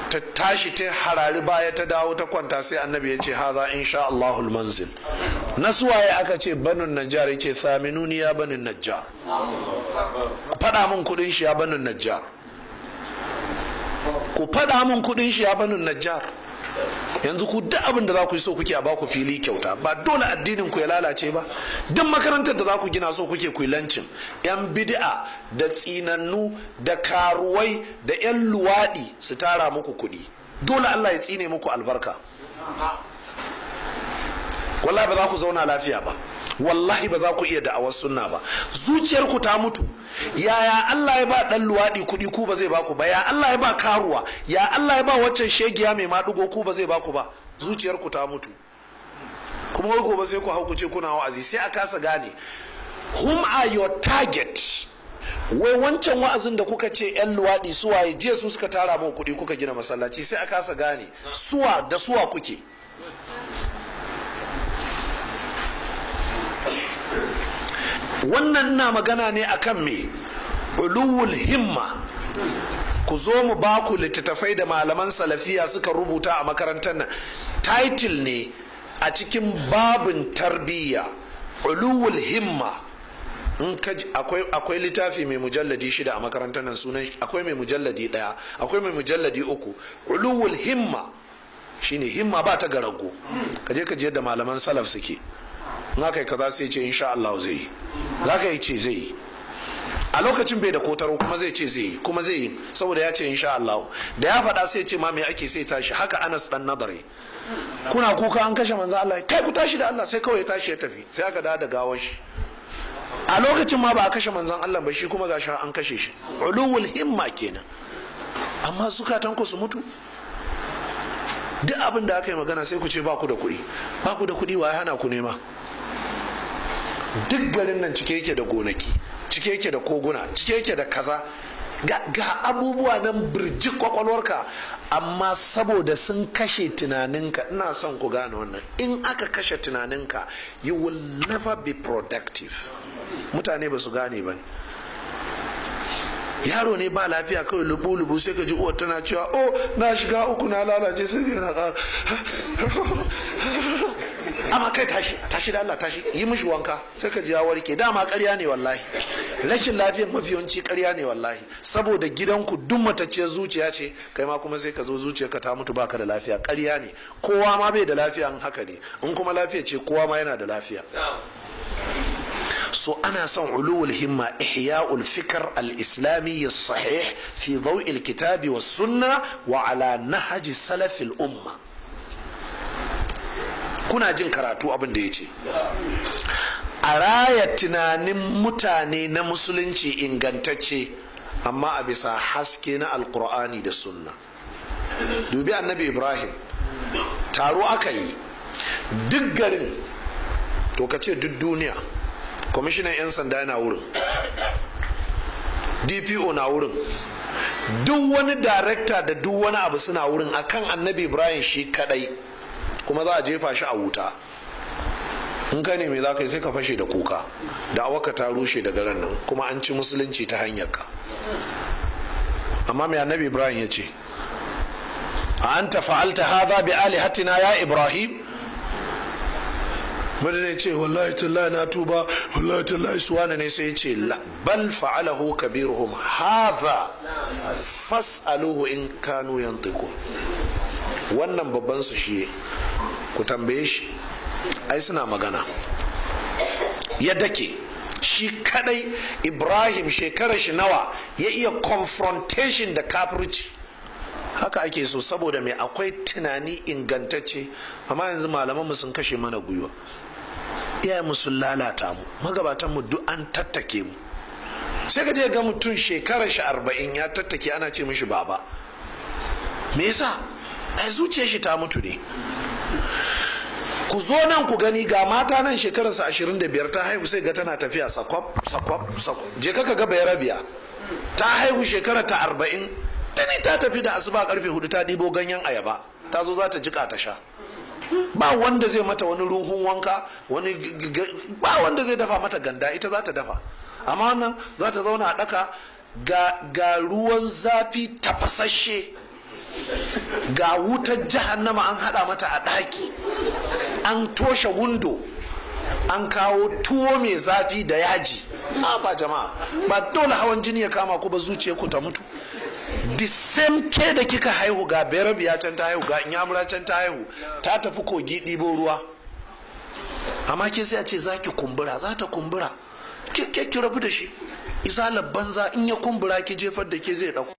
ta tashi ta harari baya ta dawo ta kwanta, sai annabi ya ce haza insha Allahul manzil. Nasuwaye aka ce banun najjar, ya ce saminuni ya banin najjar, faɗa min kuɗin shi ya banin najjar, ku faɗa min kuɗin shi ya banin najjar. Yanzu ku duk abin da za ku yi so kuke a baku fili kyauta, ba dole addinin ku ya lalace ba. Duk makarantar da za ku gina so kuke ku yi lancin. Yan bid'a da tsinannu da karuwai da yan luwaɗi su tara muku kuɗi, dole Allah ya tsine muku albarka. Wallahi ba za ku zauna lafiya ba, wallahi ba za ku iya da'awar sunna ba. Zuciyarku ta mutu. Yaya Allah ya ba dan luwaɗi kuɗi ku ba zai baku ba? Ya Allah ya ba karuwa, ya Allah ya ba waccan shegiya mai maɗigo ku ba zai baku ba? Zuciyarku ta mutu. Kuma wai gobe sai ku hau ku ce kuna wa'azi, sai a kasa gane whom are your target. Wai wancan wa'azin da kuka ce yan luwaɗi suwaye, jiya su suka tara mu kuɗi kuka gina masallaci, sai a kasa gane suwa da suwa kuke. Wannan ina magana ne akan me? Uluwul himma. Ku zo mu ba ku littattafai da malaman salafiya suka rubuta a makarantar nan. Title ne a cikin babin tarbiyya, uluwul himma. In ka akwai littafi mai mujalladi 6 a makarantar nan, sunan akwai mai mujalladi 1, akwai mai mujalladi 3. Uluwul himma shine himma ba ta garago. Ka je da malaman salaf suke. In aka yi kaza sai ce insha Allah zai yi, za ka yi ce zai yi, a lokacin bai da kotaro kuma zai ce zai yi, kuma zai yi saboda ya ce insha Allah. Da ya faɗa sai ce ma me ake, sai tashi. Haka Anas dan Nadari, kuna kuka an kashe manzo Allah, kai ku tashi da Allah, sai kawai ya tashi ya tafi, sai aka dawo da gawar shi. A lokacin ma ba a kashe manzon Allah ba, shi kuma gashi an kashe shi. Uluwul himma kenan. Amma zukatan ku su mutu. Duk abin da aka yi magana sai ku ce ba ku da kuɗi, ba ku da kuɗi, wa ya hana ku nema? Duk garin nan cike yake da gonaki, cike yake da koguna, cike yake da kaza, ga abubuwa nan birji kwakwalwarka, amma saboda sun kashe tunaninka. Ina son ku gane wannan, in aka kashe tunaninka you will never be productive. Mutane ba su gane ba. Yaro ne ba lafiya kawai lubu-lubu, sai ka ji uwar tana cewa oh na shiga uku na lalace, sai yana ƙara amma kai tashi da Allah, tashi yi mishi wanka, sai ka ji ya warke. Dama ƙarya ne wallahi, rashin lafiyar mafi yawanci ƙarya ne wallahi, saboda gidanku duk matacciyar zuciya ce, kai ma kuma sai ka zo zuciyarka ta mutu baka da lafiya. Ƙarya ne, kowa ma bai da lafiya in haka ne, in kuma lafiya ce kowa ma yana da lafiya. So ana son uluwul himma, ihya'ul fikr al-islami as-sahih fi daw'il kitabi was sunna wa ala nahji salafil umma. Kuna jin karatu abin da yace, a raya tunanin mutane na musulunci ingantacce, amma a bisa haske na alqur'ani da sunna. Dubi annabi Ibrahim, taro aka yi duk garin, to ka ce duk duniya. Kwamishinan 'yan sanda yana wurin, DPO na wurin, duk wani darekta da duk wani abu suna wurin akan annabi Ibrahim shi kadai, kuma za a jefa shi a wuta. In ka ne me za ka yi, sai ka fashe da kuka, da awaka ta rushe daga ran nan, kuma an ci musulunci ta hanyar ka. Amma mai annabi Ibrahim ya ce, a anta fa'alta hadha bi alihatina ya Ibrahim? wanda ne ce wallahi tallahi na tuba, wallahi tallahi suwana ne, sai ce bal fa'alahu kabiruhum hadha fas'aluhu in kanu yantiqu. Wannan babban su shi, ku tambaye shi, ai suna magana. Yadda ke shi kadai Ibrahim shekarar shi nawa ya iya confrontation da kafirci. Haka ake so, saboda mai akwai tunani ingantacce. Amma yanzu malamanmu sun kashe mana gwiwa, iyayenmu sun lalata mu, magabatanmu duk an tattake mu. Sai ka je ga mutum shekarar shi 40 ya tattake ana ce mishi baba. Me yasa? Ai zuciyar shi ta mutu ne. Ku zo nan ku gani, ga mata nan shekararsa 25 ta haihu sai ga tana tafiya sakwab. Je ka ga Bayarabiya ta haihu shekarar ta 40, tani ta tafi da asuba karfe 4 ta ɗibo ganyen ayaba ta zo za ta jika ta sha. Ba wanda zai mata wani ruhun wanka, ba wanda zai dafa mata ganda, ita za ta dafa. Amma wannan za ta zauna a ɗaka ga ruwan zafi tafasashe, ga wutar jahannama an haɗa mata a ɗaki, an toshe windo, an kawo tuwo mai zafi da yaji. Ba jama'a, ba dole hawan jini ya kama ku ba, zuciya ku ta mutu. The same ke da kika haihu, ga Bayarabiya can ta haihu, ga Inyamura can ta haihu, ta tafi kogi ɗibo ruwa. Amma ke sai a ce za ki kumbura, za ta kumbura, ki rabu da shi. Izalar banza, in ya kumbura ki jefar da ke zai ɗauko.